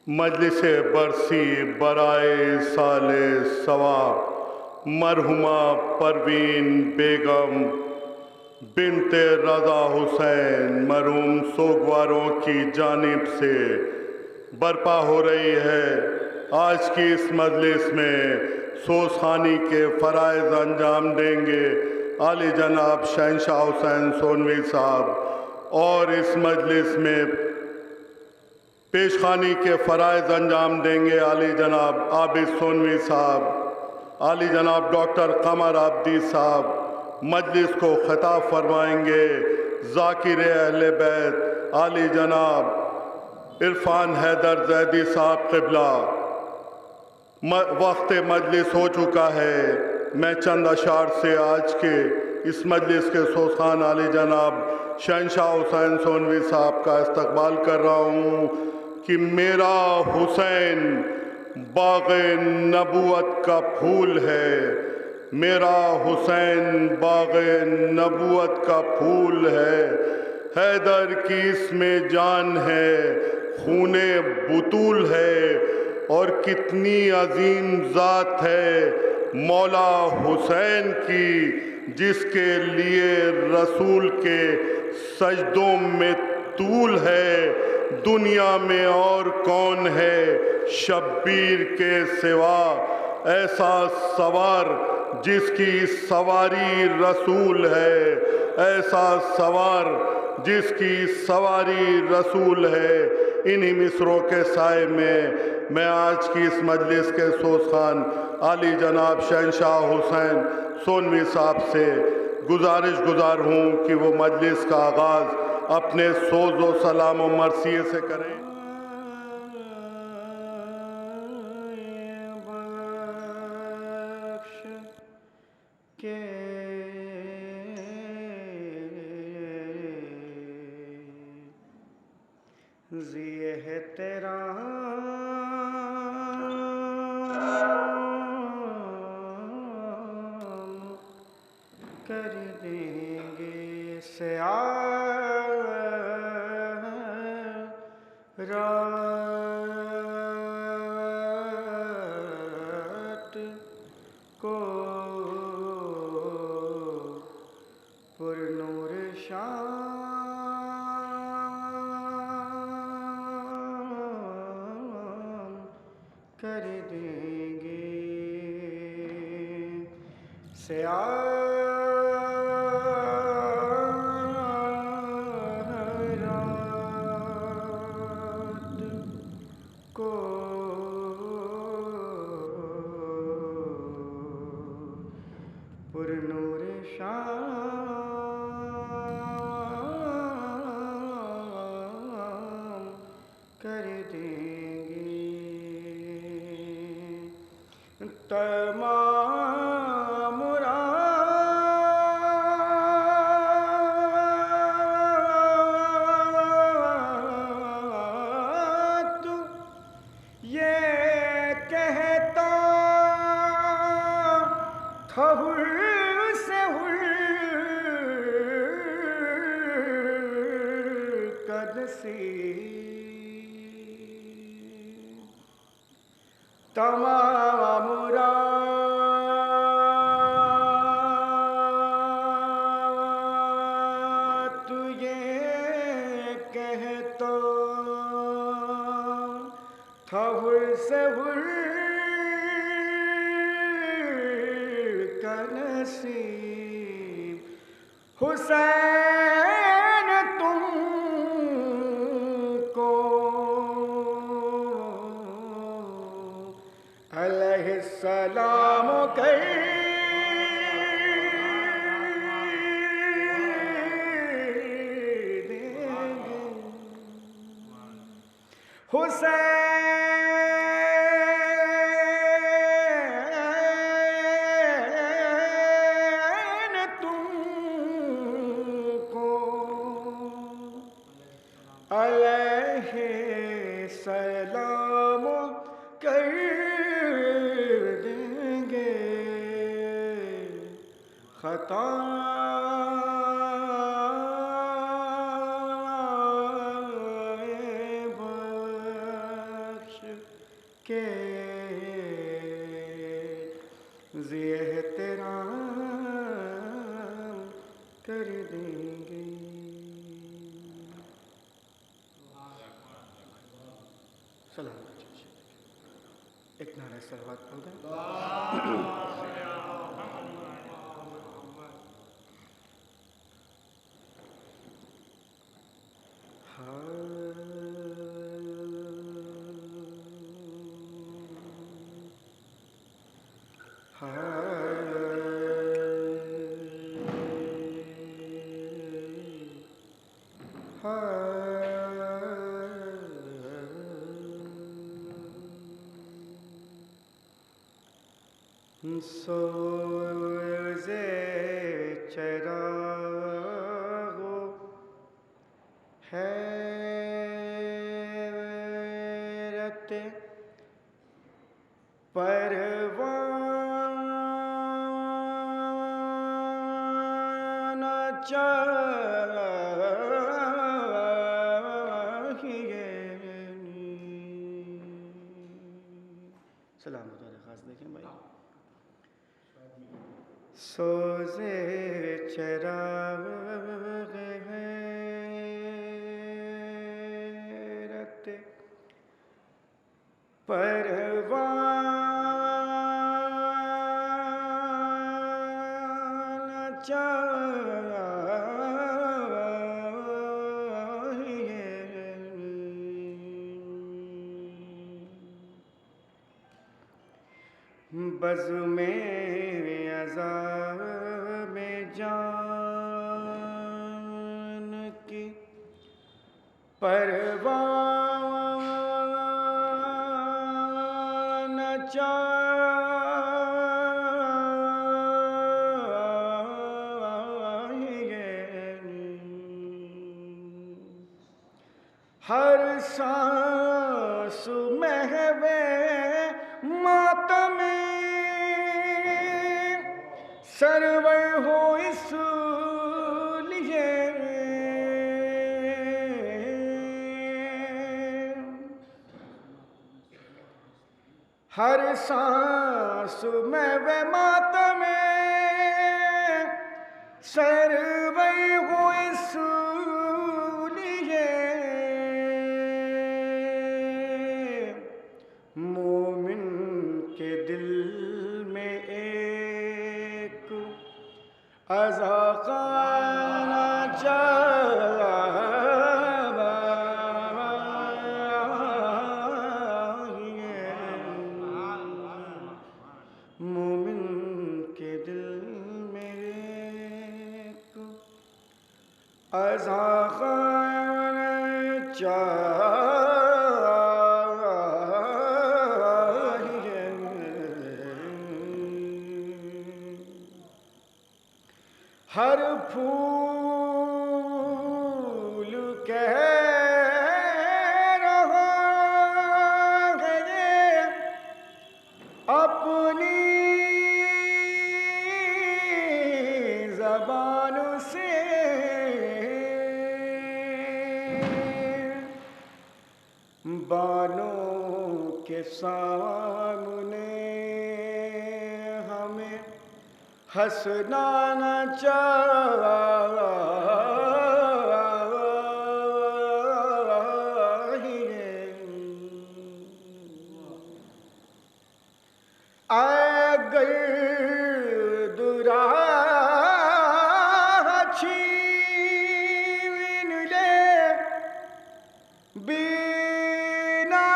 مجلس برسی برائے سال ثواب مرحومہ پروین بیگم بنت رضا حسین مرحوم سوگواروں کی جانب سے برپا ہو رہی ہے۔ آج کی اس مجلس میں سوزخانی کے فرائض انجام دیں گے عالی جناب شہنشاہ حسین سونوی صاحب، اور اس مجلس میں پیشخانی کے فرائض انجام دیں گے عالی جناب عابد سونوی صاحب، عالی جناب ڈاکٹر قمر عابدی صاحب۔ مجلس کو خطاب فرمائیں گے ذاکر اہل بیت عالی جناب عرفان حیدر زیدی صاحب قبلہ۔ وقت مجلس ہو چکا ہے، میں چند اشعار سے آج کے اس مجلس کے سوزخان عالی جناب شہنشاہ حسین سونوی صاحب کا استقبال کر رہا ہوں کہ میرا حسین باغ نبوت کا پھول ہے، میرا حسین باغ نبوت کا پھول ہے، حیدر کی اس میں جان ہے، خون بطول ہے، اور کتنی عظیم ذات ہے مولا حسین کی، جس کے لیے رسول کے سجدوں میں طول ہے۔ دنیا میں اور کون ہے شبیر کے سوا ایسا سوار جس کی سواری رسول ہے، ایسا سوار جس کی سواری رسول ہے۔ انہی مصروں کے سائے میں آج کی اس مجلس کے سوزخان عالی جناب شہنشاہ حسین سونوی صاحب سے گزارش گزار ہوں کہ وہ مجلس کا آغاز اپنے سوز و سلام و مرثیے سے کریں۔ ذی تیرا کر دیں گے سیاہ رات کو پر نور شام کر دیں گے سیاہ پر نور شام کر دیں گے۔ تمام رات یہ کہتا تھا تمام رات یہ کہتا تھا کا نصیب حسین تم کو علیہ السلام کر دیں گے۔ حسین تم کو علیہ السلام کر دیں گے۔ خطا بخش کہ احترام کر دیں گے. سلام. ایک نعرہ صلوات پڑھ دیں. سوزے چراغ حیرت پروانہ چاہیے. سلام خاص دیکھیں بھائی. سوزے چراغ حیرت پروانہ چاہیے. بزم ازاں میں جان کی پروانہ چاہیے. ہر سانس محو ماتم سرور ہو اس لیے. ہر سانس میں وہ ماتم سرور ہو اس لیے. مومن کے دل میں ایک عزاخانہ چاہیے. مومن کے دل میں ایک عزاخانہ چاہیے. ہر پھول کہہ رہا ہے یہ اپنی زبان سے. بانوں کے سامنے ہمیں ہنسنا نہ چاہیے. اگر راہ چھین لے بینا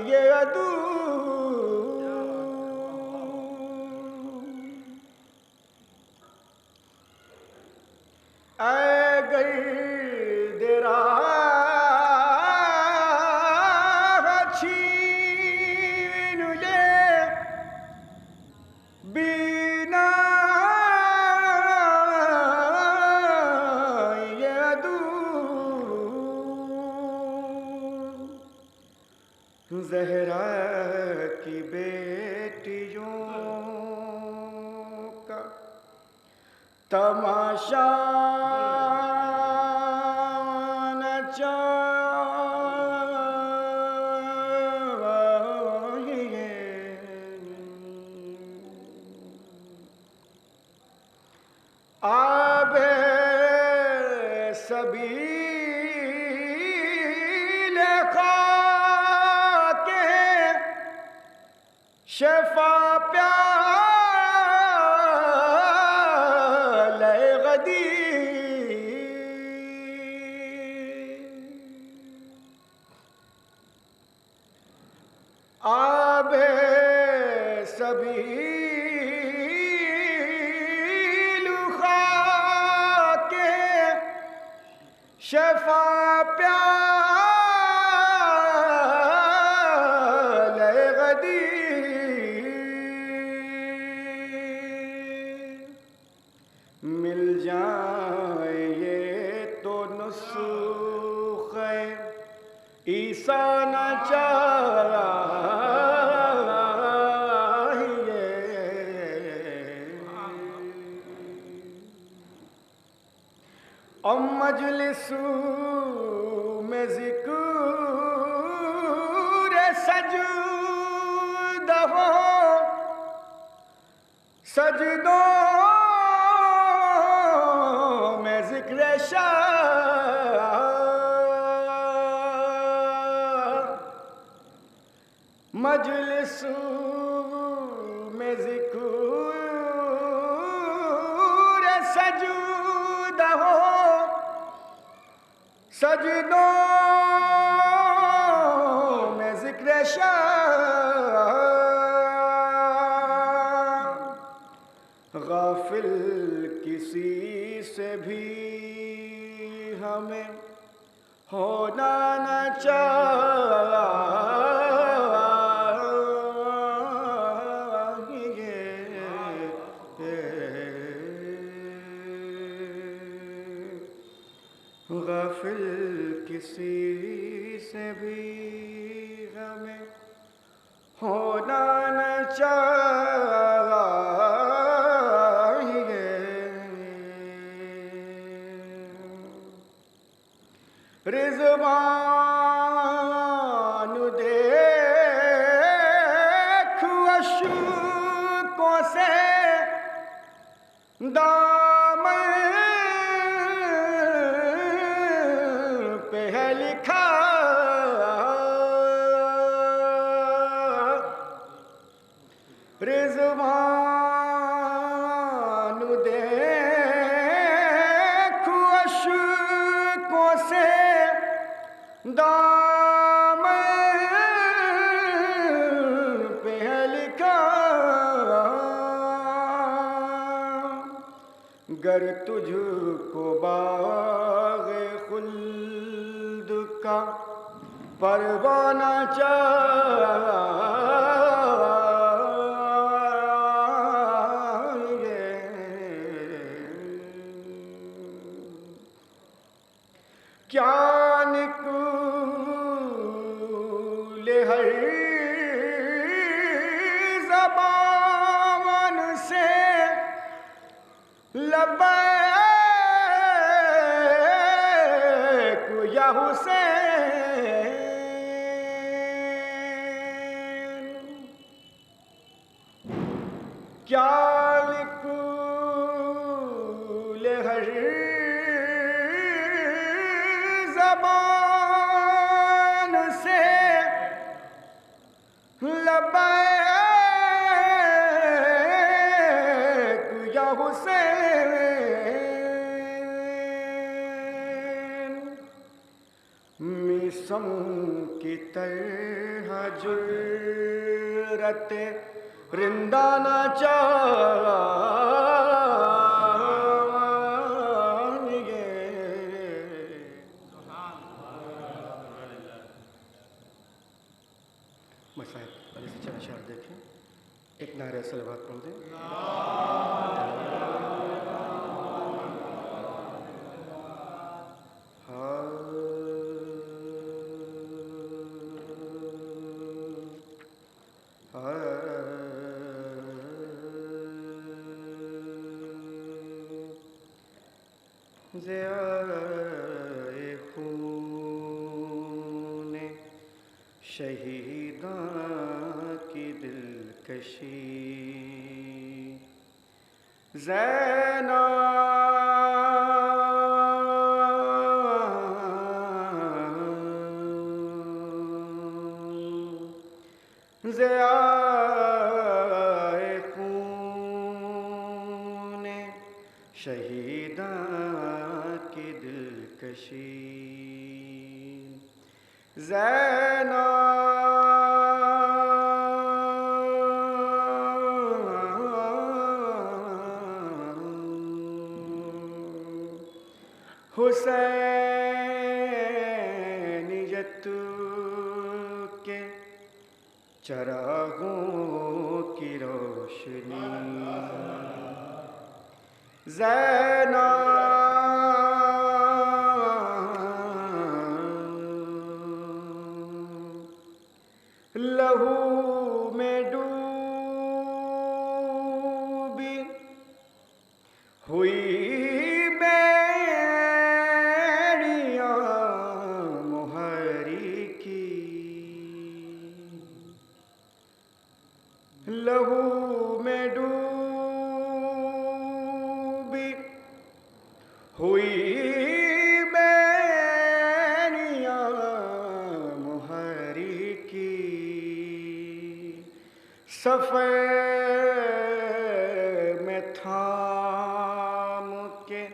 یہ عدو. اگر راہ چھین لے بینا یہ عدو. زہرا کی بیٹیوں کا تماشا نہ چاہیے آب سبیل خاک شفا پیالہ غدیر آب سبیل خاک شفا پیالہ غدیر مل جائیں یہ تو نسخہ عیسیٰ نہ چاہیے اور مجلس میں ذکر سجدہ ہو سجدوں میں ذکر شاہ مجلس میں ذکر سجدہ ہو سجدوں میں ذکر شاہ غافل کسی سے بھی ہمیں ہونا نہ چاہیے غافل کسی سے بھی ہمیں ہونا نہ چاہیے رضوان دیکھ اشکوں سے دامن پہ ہے لکھا رضوان دیکھ اشکوں سے دامن پہ ہے لکھا گر تجھ کو باغ خلد کا پروانہ چاہیے کیا نکلے ہر زبان سے لبیک یا حسین کیا نکلے ہر زبان سے لبیک یا حسین میسم کی طرح جرت رندہ نہ چاہیے مسائل علی سے چند اشعار دیکھیں ایک نعرہ صلوات پڑھ دیں ضیاء خون شہیداں کی دلکشی ضیائے خون شہیداں کی دلکشی حسینیت کے چراغوں کی روشنی لہو میں ڈوبی ہوئی بیڑیاں مہری کی لہو میں ڈوبی ہوئی بیڑیاں مہری کی صفے میں تھام کے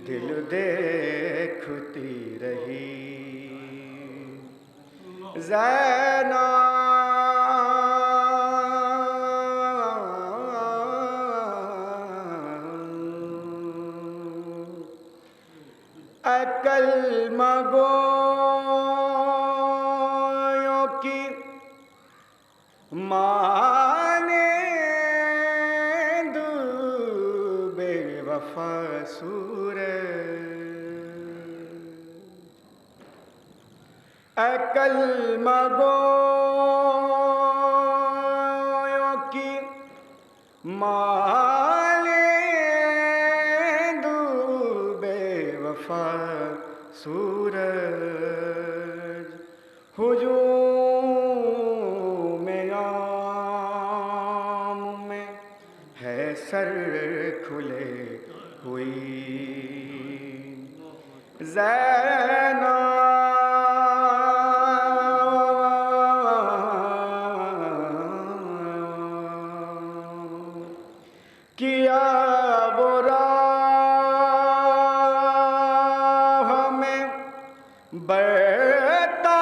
دل دیکھتی رہی عقل مگویوں کی مانند بے وفا سورج عقل مگویوں کی مانند بے وفا سورج ہجوم عام میں ہے سر کھلے ہوئی کیا برا ہمیں برتا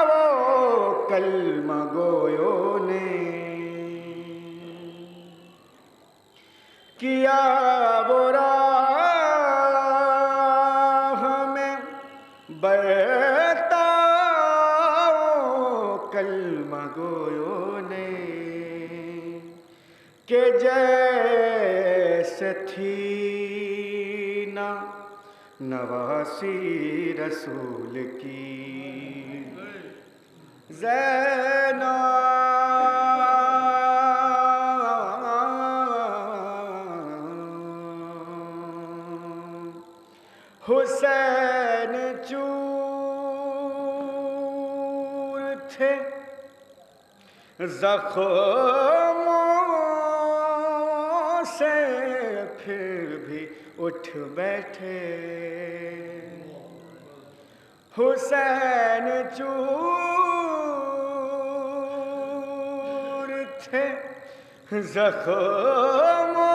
وہ کلمہ گویوں نے کیا برا ہمیں برتا وہ کلمہ گویوں نے کہ جیسے تھی نا نواسی رسول کی حسین چور تھے زخموں سے پھر بھی اٹھ بیٹھے حسین چور تھے زخموں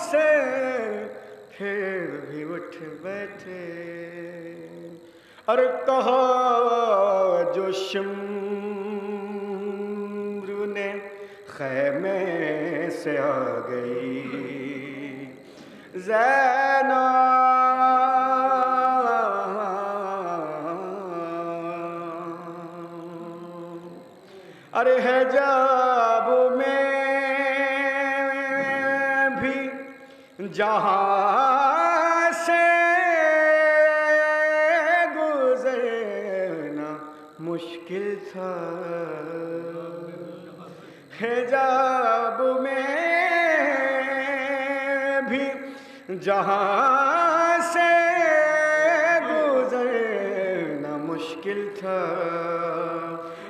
سے پھر بھی اٹھ بیٹھے اور کہا جو شمر نے خیمے سے آ گئی ارے حجاب میں بھی جہاں سے گزرنا مشکل تھا حجاب میں بھی جہاں سے گزرنا مشکل مشکل تھا،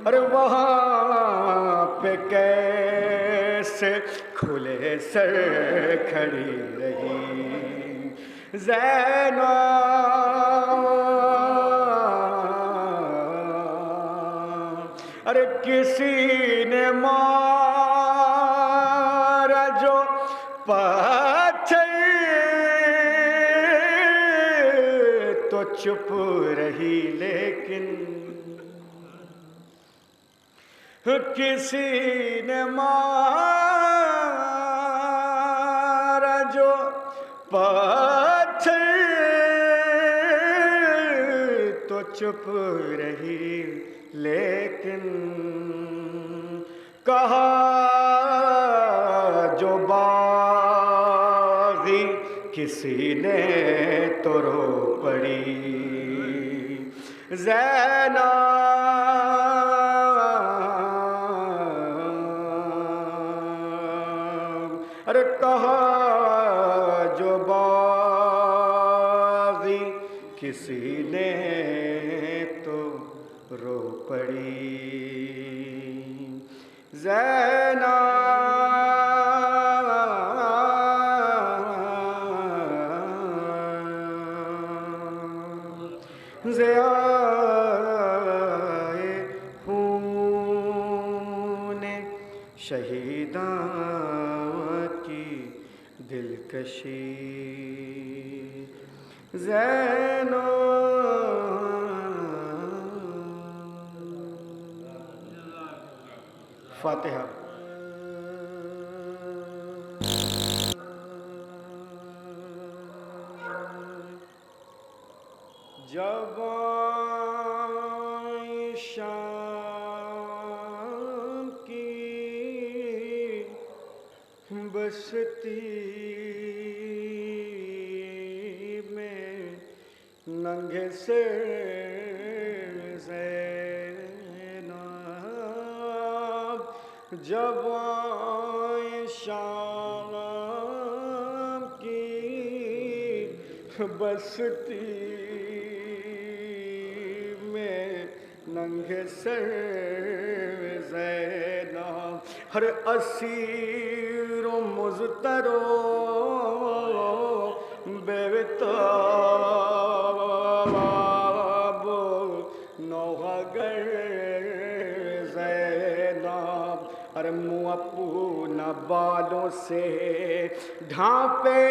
ارے وہاں پہ کیسے کھلے سر کھڑی رہی زینب، ارے کسی نے مارا جو پتھر تو چپ رہی، لیکن کسی نے مارا جو پتھر تو چپ رہی، لیکن کہا جو باغی کسی نے تو رو پڑی زینب، ارے کہا جو باغی کسی نے تو رو پڑی زینب، ضیائے خون شہیداں کی دلکشی زینب، فاتحہ۔ جب آئی شام کی بستی میں ننگے سے زینب، جب آئی شام کی بستی ننگے سر زینب، ہر اسیر و مضطر و بے تاب نوحہ گر زینب، ہر منہ اپنا بالوں سے ڈھانپے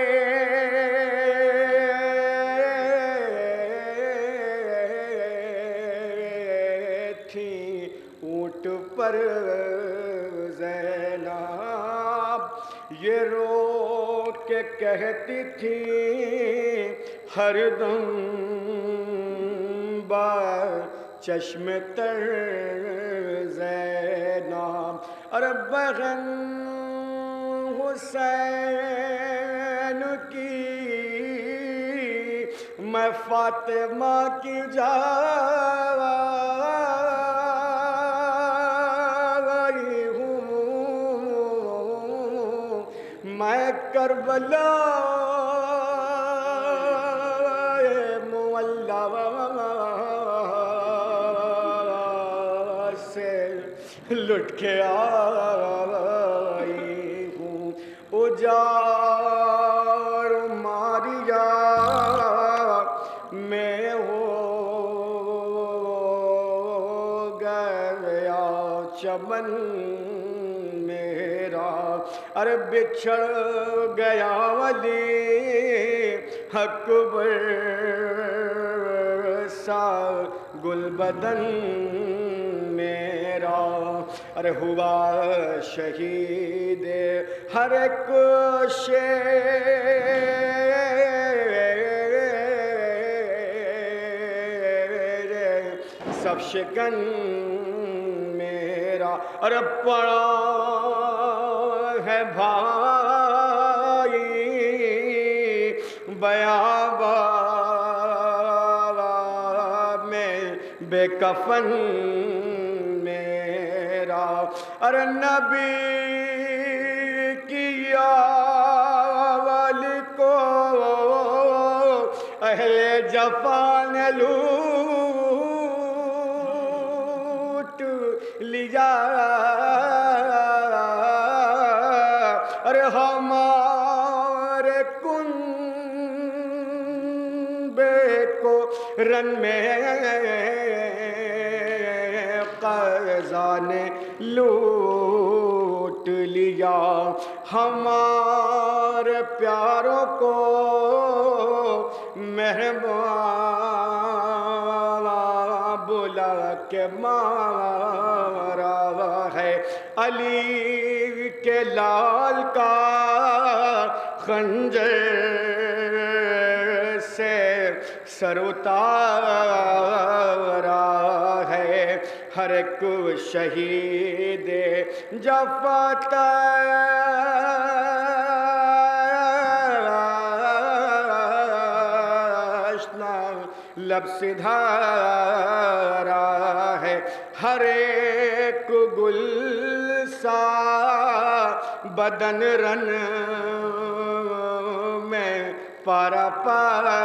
اونٹ پر زینب، یہ رو کے کہتی تھی ہر دم با چشم تر زینب، ارے بہن حسین کی میں فاطمہ کی میں کربلا معلیٰ سے لٹ کے آئی ہوں، اجاڑ ماریا میں ہو گیا چمن میرا، ارے بچھڑ گیا ولی اکبر سا گل بدن میرا، ارے ہوا شہید ہر ایک شیر سب شکن میرا، ارے پڑا ہے بھائی بیابان میں بے کفن میرا، ارے نبی کی آل کو اہل جفا نے لوٹا لیا ارے ہمارے کنبے کو رن میں قضا نے لوٹ لیا ہمارے پیاروں کو مہمان بلا کے مارا ہے علی کے لال کا خنجر سے سر اتارا ہے ہر ایک شہید لب سدھارا ہے ہر ایک گل سا بدن رن میں پارا پارا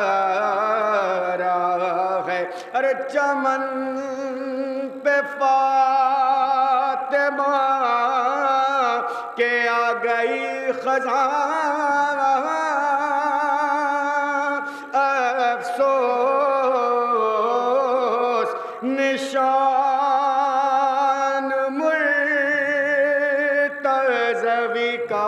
ہے ارے چمن پہ فاطمہ کہ آ گئی خزاں افسوس نشان مرتضوی کا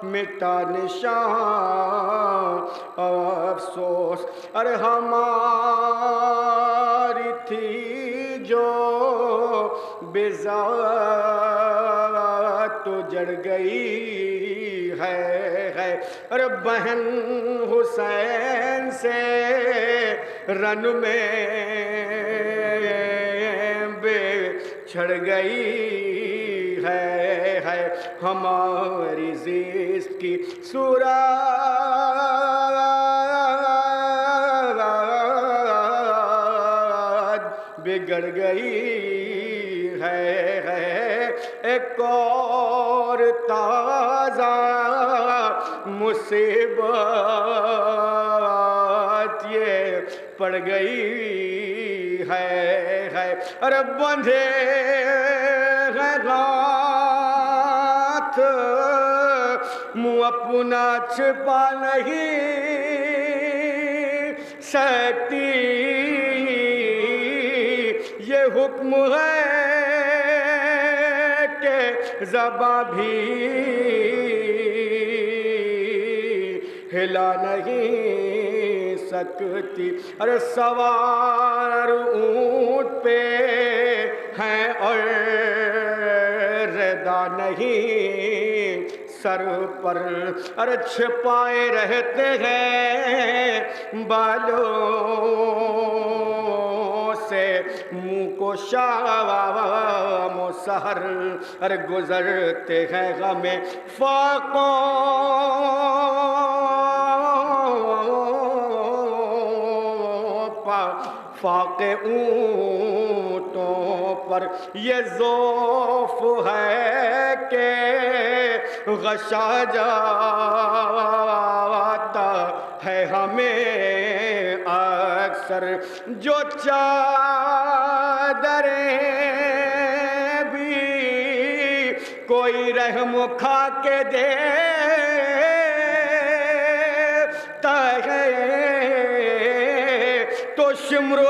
مٹا نشان افسوس ارے ہماری تھی جو بذات تو جڑ گئی ہے ارے بہن حسین سے رن میں بچھڑ گئی ہے ہماری زیست کی صورت بگڑ گئی ہے ایک اور تازہ مصیبت یہ پڑ گئی ہے ارے بندھے ہاتھ منہ اپنا چھپا نہیں سکتی یہ حکم ہے کہ زباں بھی ہلا نہیں سکتی ارے سوار اونٹ پہ ہیں اور ردا نہیں سر پر ارے چھپائے رہتے ہیں بالوں سے منہ کو شام و سحر ارے گزرتے ہیں غم فاقوں فاقے اونٹوں پر یہ ذوف ہے کہ غشا جاتا ہے ہمیں اکثر جو چادریں بھی کوئی رحم کھا کے دیتا ہے تو شمر آ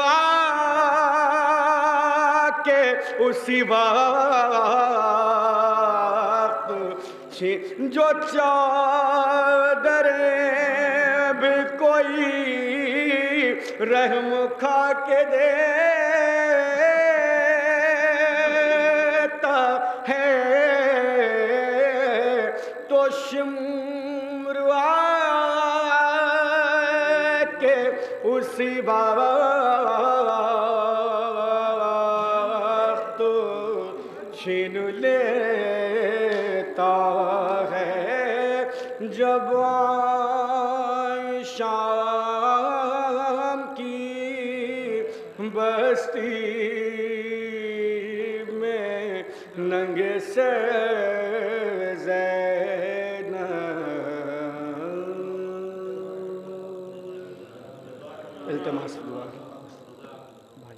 کے اسی وقت جو چادریں بھی کوئی رحم کھا کے دیتا ہے تو شمر آ کے اسی وقت چھین لیتا ہے جب شام کی بستی میں ننگے سے التماس دعا بھائی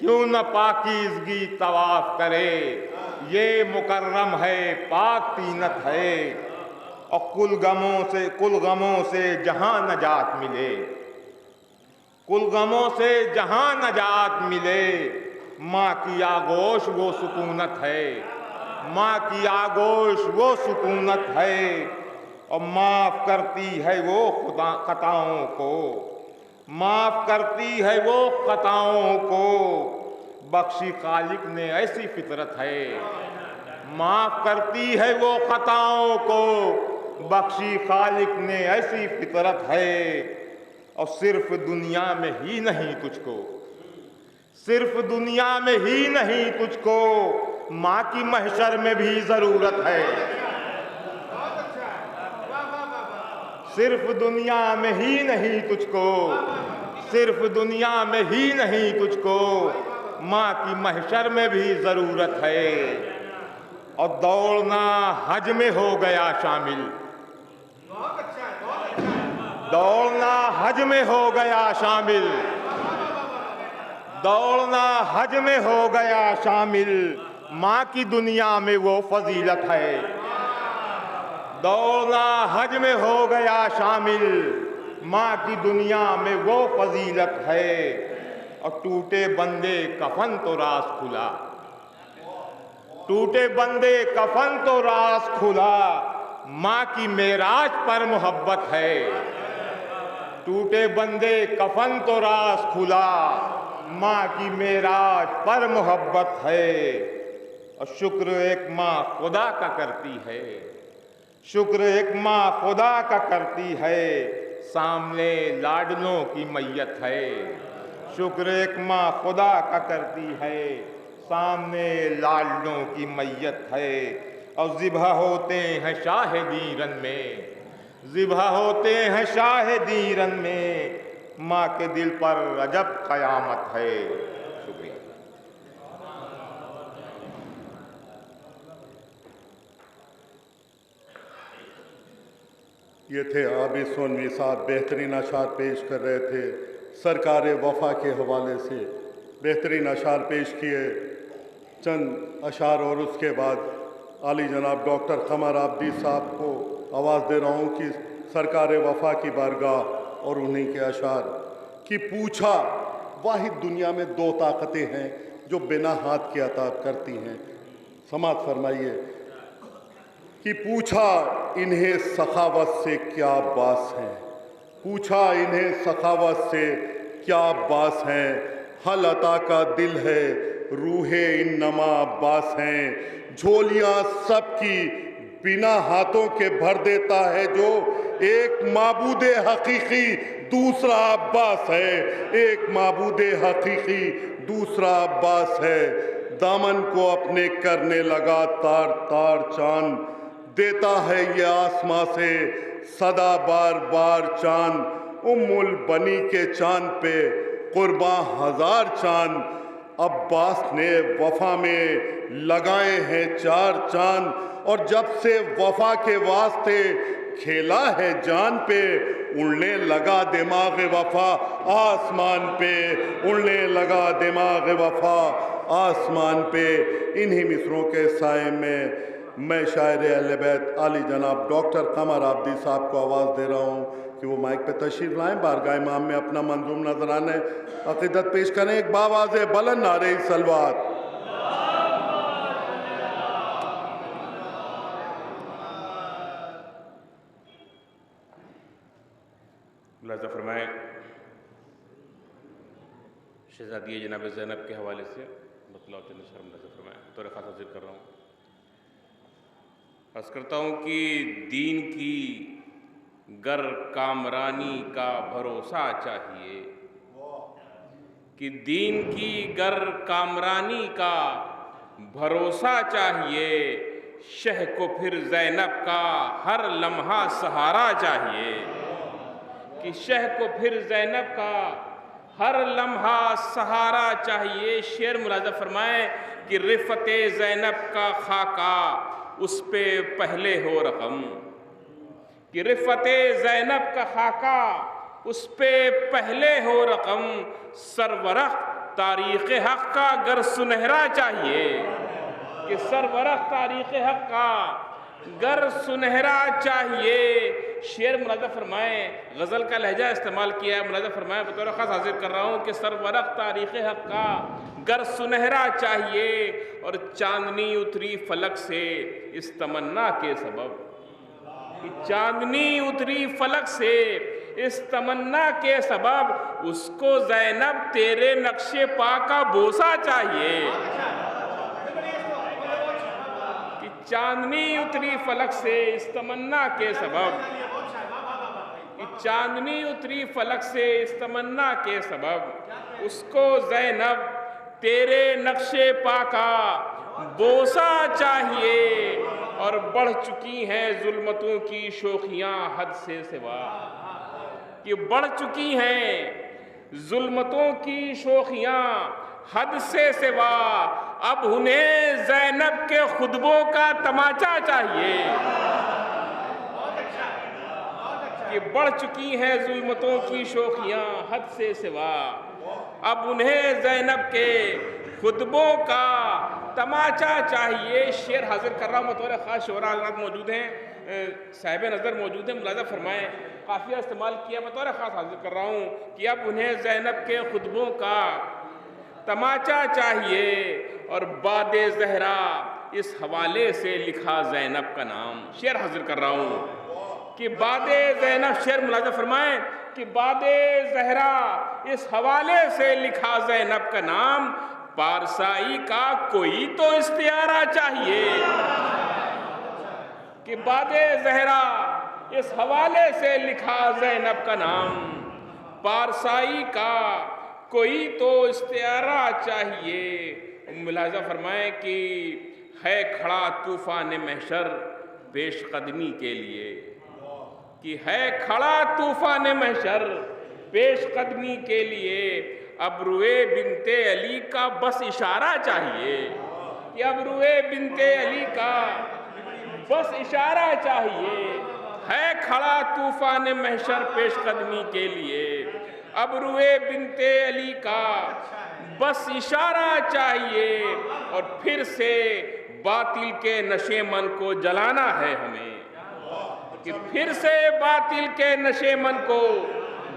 کیوں نہ پاکیزگی طواف کرے، یہ مکرم ہے پاک طینت ہے، اور کل غموں سے جہاں نجات ملے، کل غموں سے جہاں نجات ملے، ماں کی آغوش وہ سکونت ہے، ماں کی آغوش وہ سکونت ہے، اور معاف کرتی ہے وہ خطاؤں کو، معاف کرتی ہے وہ خطاؤں کو، بخشی خالق نے ایسی فطرت ہے، معاف کرتی ہے وہ خطاؤں کو، بخشی خالق نے ایسی فطرت ہے، اور صرف دنیا میں ہی نہیں تجھ کو، صرف دنیا میں ہی نہیں تجھ کو، ماں کی محشر میں بھی ضرورت ہے، صرف دنیا میں ہی نہیں تجھ کو، صرف دنیا میں ہی نہیں تجھ کو، ماں کی محشر میں بھی ضرورت ہے، اور دوڑنا حج میں ہو گیا شامل، دوڑنا حج میں ہو گیا شامل، دوڑنا حج میں ہو گیا شامل، ماں کی دنیا میں وہ فضیلت ہے، دوڑنا حج میں ہو گیا شامل، ماں کی دنیا میں وہ فضیلت ہے، اور ٹوٹے بندے کفن تو راز کھلا، ٹوٹے بندے کفن تو راز کھلا، ماں کی معراج پر محبت ہے، ٹوٹے بندے کفن تو راز کھلا، ماں کی معراج پر محبت ہے، اور شکر ایک ماں خدا کا کرتی ہے، شکر ایک ماں خدا کا کرتی ہے، سامنے لاڈلوں کی میت ہے، شکر ایک ماں خدا کا کرتی ہے، سامنے لاڈلوں کی میت ہے، اور ذبح ہوتے ہیں شاہدی رن میں، ذبح ہوتے ہیں شاہدی رن میں، ماں کے دل پر عجب قیامت ہے۔ شکریہ۔ یہ تھے عابد سونوی صاحب، بہترین اشعار پیش کر رہے تھے سرکار وفا کے حوالے سے، بہترین اشعار پیش کیے، چند اشعار اور اس کے بعد عالی جناب ڈاکٹر قمر عابدی صاحب کو آواز دے رہا ہوں کہ سرکار وفا کی بارگاہ اور انہیں کے اشعار کہ پوچھا واحد دنیا میں دو طاقتیں ہیں جو بنا ہاتھ کے عطا کرتی ہیں، سماعت فرمائیے کہ پوچھا انہیں سخاوت سے کیا باس ہیں، پوچھا انہیں سخاوت سے کیا باس ہیں، حل عطا کا دل ہے روح انما عباس ہیں، جھولیاں سب کی بنا ہاتھوں کے بھر دیتا ہے جو، ایک معبود حقیقی دوسرا عباس ہے، ایک معبود حقیقی دوسرا عباس ہے، دامن کو اپنے کرنے لگا تار تار چاند، دیتا ہے یہ آسماں سے صدا بار بار چاند، البنی کے چاند پہ قرباں ہزار چاند، عباس نے وفا میں لگائے ہیں چار چاند، اور جب سے وفا کے واسطے کھیلا ہے جان پہ، اڑنے لگا دماغ وفا آسمان پہ، اڑنے لگا دماغ وفا آسمان پہ۔ انہی مصروں کے سائے میں شاعر اہل بیت عالی جناب ڈاکٹر قمر عابدی صاحب کو آواز دے رہا ہوں کہ وہ مائک پہ تشریف لائیں، بارگاہ امام میں اپنا منظوم نذرانے عقیدت پیش کریں، ایک باواز بلند نعرہ صلوات۔ ملاحظہ فرمائیں، شہزادی جناب زینب کے حوالے سے بطلاؤ چند اشعار ملاحظہ فرمائیں، بطور خاص حاضر کر رہا ہوں۔ عرض کرتا ہوں کہ دین کی گر کامرانی کا بھروسہ چاہیے، کہ دین کی گر کامرانی کا بھروسہ چاہیے، شہ کو پھر زینب کا ہر لمحہ سہارا چاہیے، کہ شہ کو پھر زینب کا ہر لمحہ سہارا چاہیے۔ شعر ملاحظہ فرمائیں کہ رفت زینب کا خاکہ اس پہ پہلے ہو رقم، کہ رفت زینب کا خاکہ اس پہ پہلے ہو رقم، سرورق تاریخ حق کا گر سنہرا چاہیے، کہ سرورق تاریخ حق کا گر سنہرا چاہیے. شعر ملاحظہ فرمائیں، غزل کا لہجہ استعمال کیا ہے، ملاحظہ فرمائیں بطور خاص حاضر کر رہا ہوں کہ سرورق تاریخ حق کا گر سنہرا چاہیے، اور چاندنی اتری فلک سے اس تمنا کے سبب، کہ چاندنی اتری فلک سے اس تمنا کے سبب اس کو زینب تیرے نقش پا کا بوسہ چاہیے. کہ چاندنی اتری فلک سے اس تمنا کے سبب، کہ چاندنی اتری فلک سے اس تمنا کے سبب اس کو زینب تیرے نقش پا کا بوسہ چاہیے. اور بڑھ چکی ہیں ظلمتوں کی شوخیاں حد سے سوا، کہ بڑھ چکی ہیں ظلمتوں کی شوخیاں حد سے سوا، اب انہیں زینب کے خطبوں کا تماچا چاہیے. کہ بڑھ چکی ہیں ظلمتوں کی شوخیاں حد سے سوا، اب انہیں زینب کے خطبوں کا تماچا چاہیے. شعر حاضر کر رہا ہوں، بطور خاص شعراء حضرات موجود ہیں، صاحب نظر موجود ہیں، ملاحظہ فرمائیں قافیہ استعمال کیا، بطور خاص حاضر کر رہا ہوں کہ اب انہیں زینب کے خطبوں کا تماچا چاہیے. اور باد زہرا اس حوالے سے لکھا زینب کا نام. شعر حاضر کر رہا ہوں کہ باد زینب، شعر ملاحظہ فرمائیں کہ باد زہرا اس حوالے سے لکھا زینب کا نام، پارسائی کا کوئی تو استعارہ چاہیے. کہ باد زہرا اس حوالے سے لکھا زینب کا نام، پارسائی کا کوئی تو استعارہ چاہیے. ملاحظہ فرمائیں کہ ہے کھڑا طوفان محشر پیش قدمی کے لیے، کہ ہے کھڑا طوفان محشر پیش قدمی کے لیے، ابروئے بنت علی کا بس اشارہ چاہیے. کہ ابروئے بنت علی کا بس اشارہ چاہیے، ہے کھڑا طوفان محشر پیش قدمی کے لیے، ابروئے بنت علی کا بس اشارہ چاہیے. اور پھر سے باطل کے نشے من کو جلانا ہے ہمیں، کہ پھر سے باطل کے نشے من کو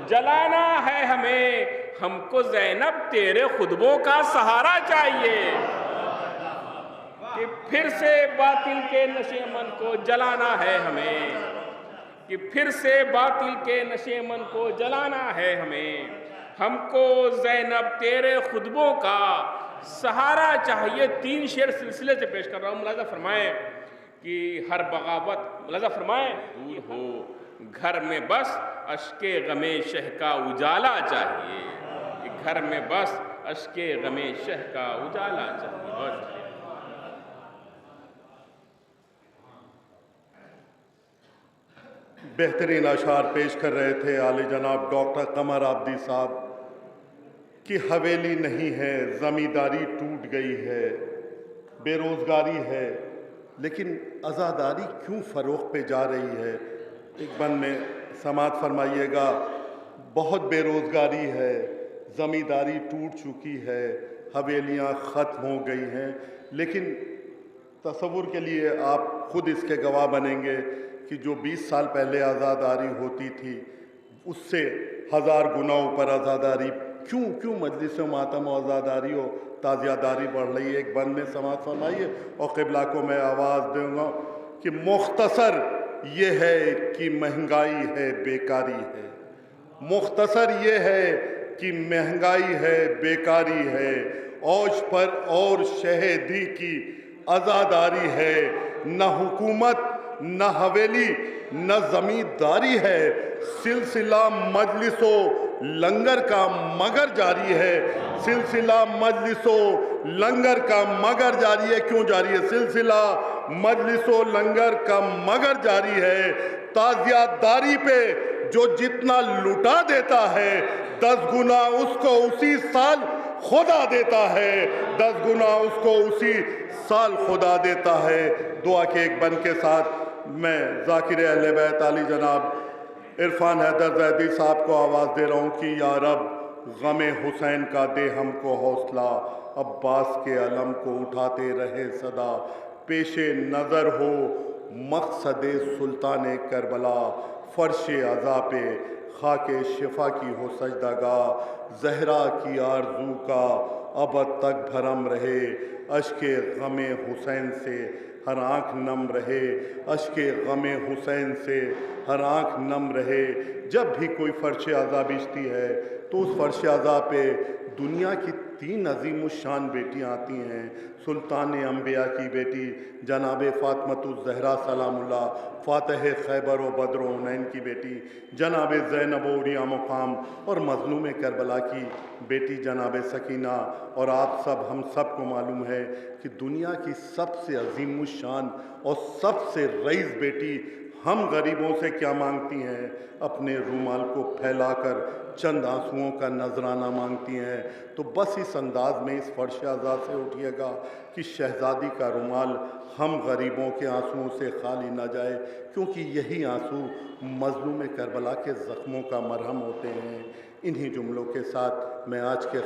جلانا ہے ہمیں، ہم کو زینب تیرے خطبوں کا سہارا چاہیے. کہ پھر سے باطل کے نشے من کو جلانا ہے ہمیں، کہ پھر سے باطل کے نشے من کو جلانا ہے ہمیں، ہم کو زینب تیرے خطبوں کا سہارا چاہیے. 3 شعر سلسلے سے پیش کر رہا ہوں، ملاحظہ فرمائیں کہ ہر بغاوت، ملاحظہ فرمائیں دور ہو گھر میں بس اشک غم شہ کا اجالا چاہیے. کہ گھر میں بس اشک غم شہ کا اجالا چاہیے. بہترین اشعار پیش کر رہے تھے عالی جناب ڈاکٹر قمر آبدی صاحب کہ حویلی نہیں ہے، زمینداری ٹوٹ گئی ہے، بے روزگاری ہے، لیکن عزاداری کیوں فروغ پہ جا رہی ہے. ایک بند میں سماعت فرمائیے گا. بہت بے روزگاری ہے، زمینداری ٹوٹ چکی ہے، حویلیاں ختم ہو گئی ہیں، لیکن تصور کے لیے آپ خود اس کے گواہ بنیں گے کہ جو 20 سال پہلے عزاداری ہوتی تھی اس سے 1000 گنا اوپر عزاداری کیوں مجلس و ماتم و عزاداری و تعزیہ داری بڑھ رہی ہے. ایک بند میں سماعت فرمائیے اور قبلہ کو میں آواز دوں گا کہ مختصر یہ ہے کہ مہنگائی ہے، بیکاری ہے. مختصر یہ ہے کہ مہنگائی ہے، بیکاری ہے، عوش پر اور شہیدی کی عزاداری ہے. نہ حکومت، نہ حویلی، نہ زمینداری ہے، سلسلہ مجلس و لنگر کا مگر جاری ہے. سلسلہ مجلس و لنگر کا مگر جاری ہے. کیوں جاری ہے؟ سلسلہ مجلس و لنگر کا مگر جاری ہے. تعزیہ داری پہ جو جتنا لٹا دیتا ہے 10 گنا اس کو اسی سال خدا دیتا ہے. 10 گنا اس کو اسی سال خدا دیتا ہے. دعا کے ایک بند کے ساتھ میں ذاکر اہل بیت علی جناب عرفان حیدر زیدی صاحب کو آواز دے رہا ہوں کہ یا رب غم حسین کا دے ہم کو حوصلہ، عباس کے علم کو اٹھاتے رہے صدا، پیش نظر ہو مقصد سلطان کربلا، فرش عزا پہ خاک شفا کی ہو سجدہ گاہ، زہرا کی آرزو کا ابد تک بھرم رہے، اشک غم حسین سے ہر آنکھ نم رہے، اشک غم حسین سے ہر آنکھ نم رہے۔ جب بھی کوئی فرش عزا بچتی ہے تو اس فرش عزا پہ دنیا کی 3 عظیم الشان بیٹیاں آتی ہیں، سلطان انبیاء کی بیٹی جناب فاطمۃ الزہرا سلام اللہ، فاتح خیبر و بدر و حنین کی بیٹی جناب زینب و عریاں مقام، اور مظلوم کربلا کی بیٹی جناب سکینہ۔ اور آپ سب ہم سب کو معلوم ہے کہ دنیا کی سب سے عظیم الشان اور سب سے رئیس بیٹی ہم غریبوں سے کیا مانگتی ہیں؟ اپنے رومال کو پھیلا کر چند آنسوؤں کا نذرانہ مانگتی ہیں۔ تو بس اس انداز میں اس فرش عزا سے اٹھیے گا کہ شہزادی کا رومال ہم غریبوں کے آنسوؤں سے خالی نہ جائے، کیونکہ یہی آنسو مظلوم کربلا کے زخموں کا مرہم ہوتے ہیں۔ انہی جملوں کے ساتھ میں آج کے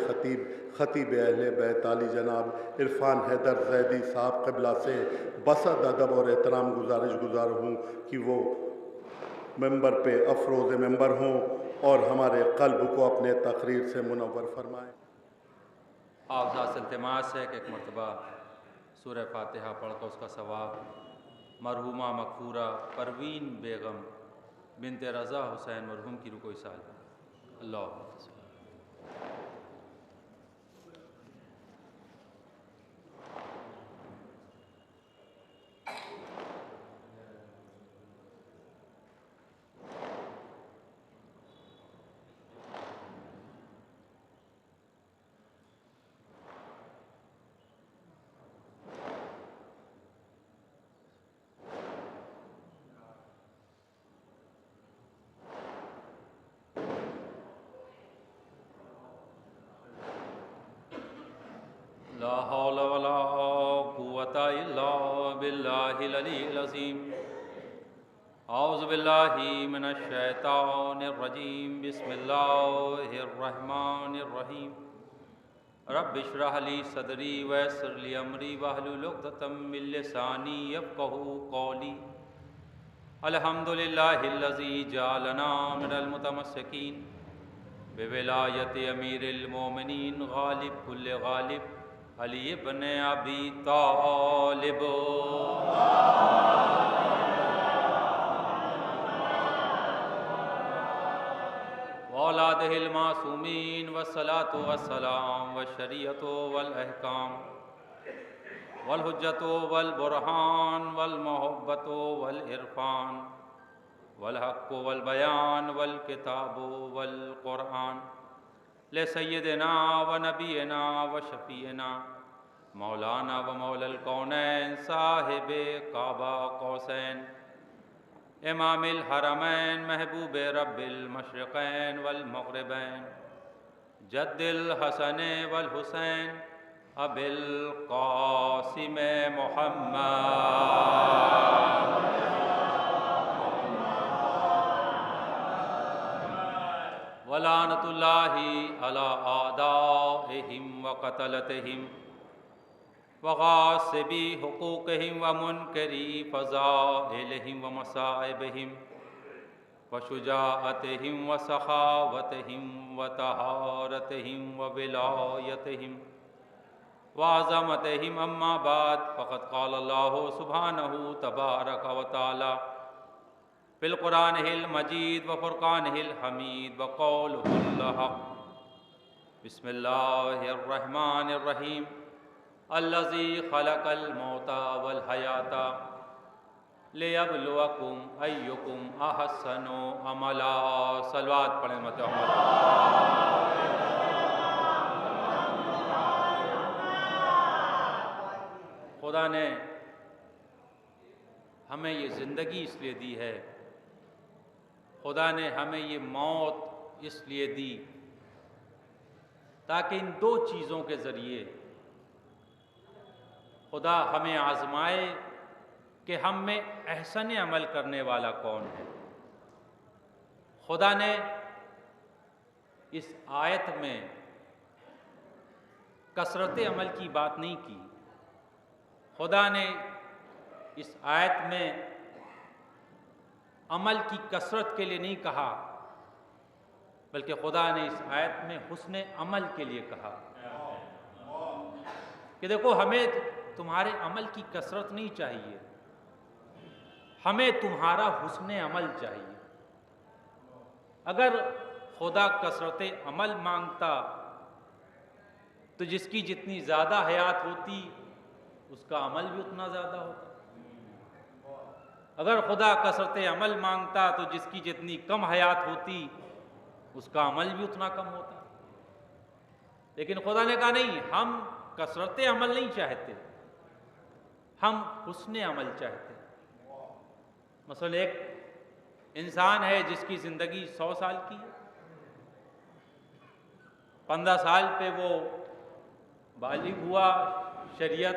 خطیب اہل بیت علی جناب عرفان حیدر زیدی صاحب قبلہ سے بسط ادب اور احترام گزار ہوں کہ وہ ممبر پہ افروز ممبر ہوں اور ہمارے قلب کو اپنے تقریر سے منور فرمائیں۔ آپ حضرات سے التماس ہے کہ ایک مرتبہ سورہ فاتحہ پڑھ کر اس کا ثواب مرحومہ مغفورہ پروین بیگم بنت رضا حسین مرحوم کی رکوع سال۔ اللہ حافظ۔ لا حول ولا قوة إلا بالله العلي العظيم۔ اعوذ باللہ من الشیطان الرجیم، بسم اللہ الرحمن الرحیم۔ رب اشرح لی صدری ویسر لی امری واحلل عقدۃ من لسانی یفقہوا قولی۔ الحمد للہ الذی جعلنا من المتمسکین بولایت امیر المومنین غالب کل غالب علی ابن ابی طالب۔ وأولادہ المعصومین والصلاة والسلام والشریعۃ والاحکام والحجۃ والبرہان والمحبۃ والعرفان والحق والبیان والکتاب والقرآن لسیدنا و نبینا و شفیعنا مولانا و مولا الکونین صاحب کعبہ قوسین امام الحرمین محبوب رب المشرقین والمغربین جد الحسن والحسین ابی القاسم محمد ولعنۃ اللہ علی اعدائہم وقتلتہم وغاصبی حقوقہم ومنکری فضائلہم ومصائبہم وشجاعتہم وسخاوتہم وطہارتہم وولایتہم وعظمتہم۔ اما بعد فقد قال اللہ سبحانہ تبارک و تعالی فی القرآن المجید وفرقانہ الحمید وقولہ الحق۔ بسم اللہ الرحمن الرحیم۔ الذی خلق الموت والحیاۃ لیبلوکم ایکم احسن عملا۔ صلوات پڑھیں مت خدا نے ہمیں یہ زندگی اس لیے دی ہے، خدا نے ہمیں یہ موت اس لیے دی تاکہ ان 2 چیزوں کے ذریعے خدا ہمیں آزمائے کہ ہم میں احسن عمل کرنے والا کون ہے۔ خدا نے اس آیت میں کثرت عمل کی بات نہیں کی. خدا نے اس آیت میں عمل کی کثرت کے لیے نہیں کہا، بلکہ خدا نے اس آیت میں حسن عمل کے لیے کہا کہ دیکھو ہمیں تمہارے عمل کی کثرت نہیں چاہیے، ہمیں تمہارا حسن عمل چاہیے. اگر خدا کثرت عمل مانگتا تو جس کی جتنی زیادہ حیات ہوتی اس کا عمل بھی اتنا زیادہ ہوتا. اگر خدا کثرت عمل مانگتا تو جس کی جتنی کم حیات ہوتی اس کا عمل بھی اتنا کم ہوتا. لیکن خدا نے کہا نہیں، ہم کثرت عمل نہیں چاہتے، ہم حسن عمل چاہتے. مثلا ایک انسان ہے جس کی زندگی 100 سال کی ہے، 15 سال پہ وہ بالغ ہوا، شریعت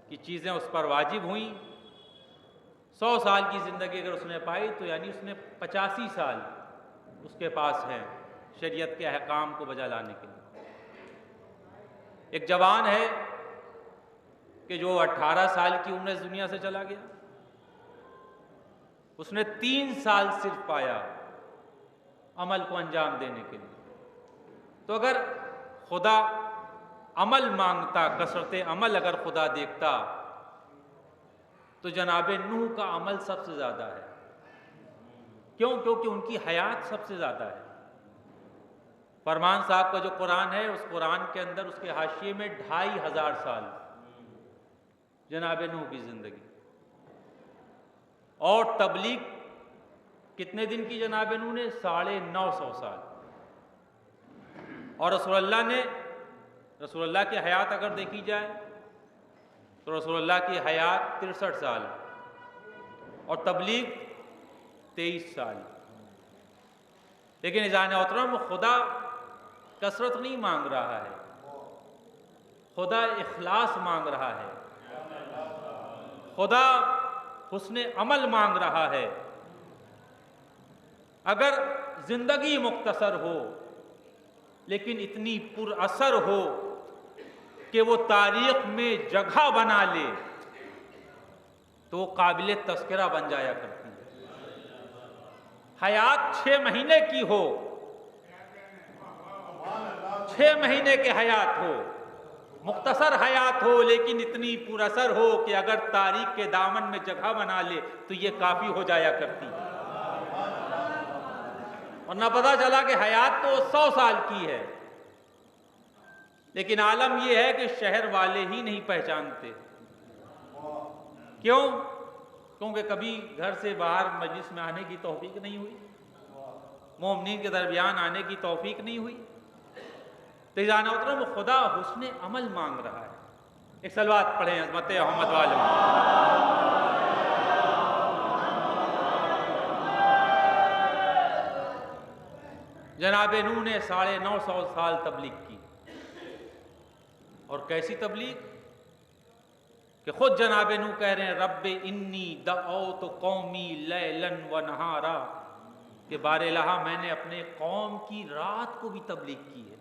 کی چیزیں اس پر واجب ہوئیں. 100 سال کی زندگی اگر اس نے پائی تو یعنی اس نے 85 سال اس کے پاس ہیں شریعت کے احکام کو بجا لانے کے لیے. ایک جوان ہے کہ جو 18 سال کی عمر اس دنیا سے چلا گیا، اس نے 3 سال صرف پایا عمل کو انجام دینے کے لیے. تو اگر خدا عمل مانگتا، کثرت عمل اگر خدا دیکھتا تو جناب نوح کا عمل سب سے زیادہ ہے. کیوں؟ کیونکہ ان کی حیات سب سے زیادہ ہے. فرمان صاحب کا جو قرآن ہے، اس قرآن کے اندر اس کے حاشیے میں 2500 سال جناب نوح کی زندگی. اور تبلیغ کتنے دن کی جناب نوح نے؟ 950 سال. اور رسول اللہ کی حیات اگر دیکھی جائے تو رسول اللہ کی حیات 63 سال اور تبلیغ 23 سال. لیکن اذان محترم، خدا کثرت نہیں مانگ رہا ہے، خدا اخلاص مانگ رہا ہے، خدا حسن عمل مانگ رہا ہے. اگر زندگی مختصر ہو لیکن اتنی پر اثر ہو کہ وہ تاریخ میں جگہ بنا لے تو وہ قابل تذکرہ بن جایا کرتی ہے. حیات 6 مہینے کی ہو، 6 مہینے کے حیات ہو، مختصر حیات ہو لیکن اتنی پر اثر ہو کہ اگر تاریخ کے دامن میں جگہ بنا لے تو یہ کافی ہو جایا کرتی. اور نہ پتہ چلا کہ حیات تو 100 سال کی ہے، لیکن عالم یہ ہے کہ شہر والے ہی نہیں پہچانتے. کیوں؟ کیونکہ کبھی گھر سے باہر مجلس میں آنے کی توفیق نہیں ہوئی، مومنین کے درمیان آنے کی توفیق نہیں ہوئی. تو اذان محترم، خدا حسن عمل مانگ رہا ہے. ایک صلوات پڑھیں عظمت محمد والے. جناب نوح نے 950 سال تبلیغ کی. اور کیسی تبلیغ کہ خود جناب نوح کہہ رہے ہیں رب انی دعوت قومی لیلا و نہارا، کہ بار الہ میں نے اپنے قوم کی رات کو بھی تبلیغ کی ہے،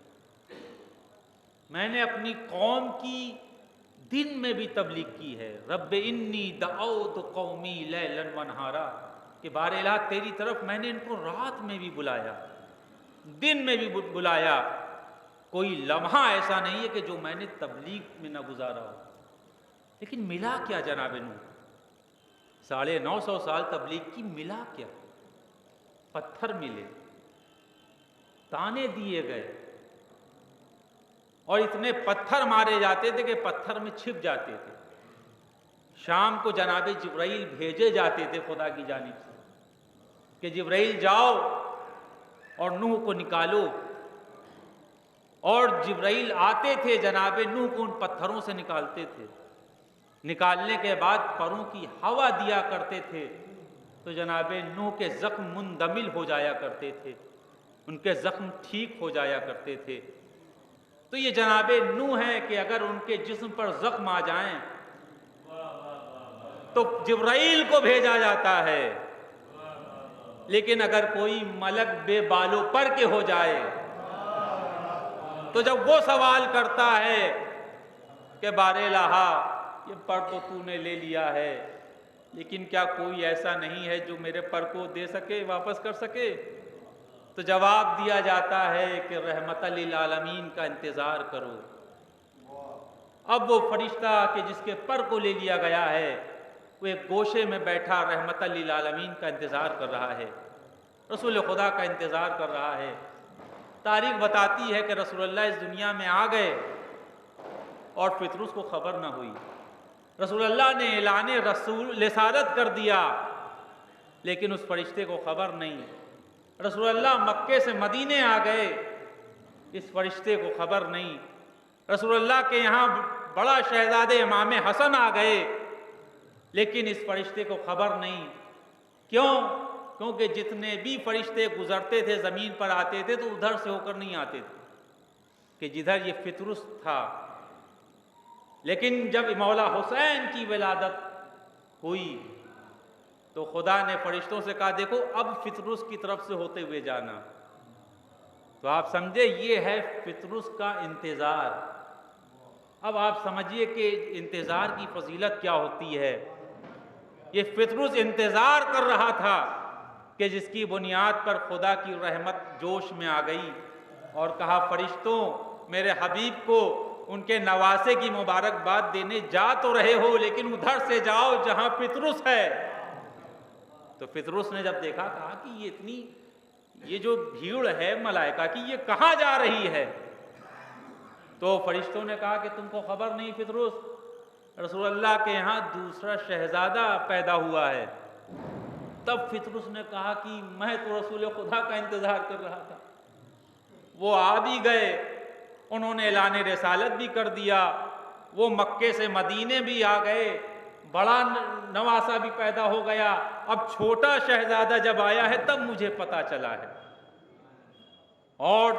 میں نے اپنی قوم کی دن میں بھی تبلیغ کی ہے. رب انی دعوت قومی لیلا و نہارا، کہ بار الہ تیری طرف میں نے ان کو رات میں بھی بلایا، دن میں بھی بلایا. کوئی لمحہ ایسا نہیں ہے کہ جو میں نے تبلیغ میں نہ گزارا ہو. لیکن ملا کیا جناب نوح؟ 950 سال تبلیغ کی، ملا کیا؟ پتھر ملے، تانے دیے گئے، اور اتنے پتھر مارے جاتے تھے کہ پتھر میں چھپ جاتے تھے. شام کو جناب جبرائیل بھیجے جاتے تھے خدا کی جانب سے کہ جبرائیل جاؤ اور نوح کو نکالو. اور جبرائیل آتے تھے جناب نوح کو ان پتھروں سے نکالتے تھے. نکالنے کے بعد پروں کی ہوا دیا کرتے تھے تو جناب نوح کے زخم مندمل ہو جایا کرتے تھے، ان کے زخم ٹھیک ہو جایا کرتے تھے. تو یہ جناب نوح ہے کہ اگر ان کے جسم پر زخم آ جائیں تو جبرائیل کو بھیجا جاتا ہے، لیکن اگر کوئی ملک بے بالوں پر کے ہو جائے تو جب وہ سوال کرتا ہے کہ بار الہا یہ پر تو نے لے لیا ہے، لیکن کیا کوئی ایسا نہیں ہے جو میرے پر کو دے سکے، واپس کر سکے؟ تو جواب دیا جاتا ہے کہ رحمت للعالمین کا انتظار کرو۔ اب وہ فرشتہ کہ جس کے پر کو لے لیا گیا ہے وہ ایک گوشے میں بیٹھا رحمت للعالمین کا انتظار کر رہا ہے، رسول خدا کا انتظار کر رہا ہے۔ تاریخ بتاتی ہے کہ رسول اللہ اس دنیا میں آ گئے اور پطرس کو خبر نہ ہوئی۔ رسول اللہ نے اعلان رسالت کر دیا لیکن اس فرشتے کو خبر نہیں۔ رسول اللہ مکے سے مدینے آ گئے، اس فرشتے کو خبر نہیں۔ رسول اللہ کے یہاں بڑا شہزادے امام حسن آ گئے لیکن اس فرشتے کو خبر نہیں۔ کیوں؟ کیونکہ جتنے بھی فرشتے گزرتے تھے زمین پر آتے تھے تو ادھر سے ہو کر نہیں آتے تھے کہ جدھر یہ پطرس تھا۔ لیکن جب مولا حسین کی ولادت ہوئی تو خدا نے فرشتوں سے کہا دیکھو اب پطرس کی طرف سے ہوتے ہوئے جانا۔ تو آپ سمجھے یہ ہے پطرس کا انتظار۔ اب آپ سمجھیے کہ انتظار کی فضیلت کیا ہوتی ہے۔ یہ پطرس انتظار کر رہا تھا کہ جس کی بنیاد پر خدا کی رحمت جوش میں آ گئی اور کہا فرشتوں میرے حبیب کو ان کے نواسے کی مبارکباد دینے جا تو رہے ہو لیکن ادھر سے جاؤ جہاں پطرس ہے۔ تو پطرس نے جب دیکھا کہا کہ یہ جو بھیڑ ہے ملائکہ کی یہ کہاں جا رہی ہے؟ تو فرشتوں نے کہا کہ تم کو خبر نہیں پطرس، رسول اللہ کے یہاں دوسرا شہزادہ پیدا ہوا ہے۔ تب پطرس نے کہا کہ میں تو رسول خدا کا انتظار کر رہا تھا۔ وہ آ بھی گئے، انہوں نے اعلان رسالت بھی کر دیا، وہ مکے سے مدینے بھی آ گئے، بڑا نواسا بھی پیدا ہو گیا۔ اب چھوٹا شہزادہ جب آیا ہے تب مجھے پتا چلا ہے، اور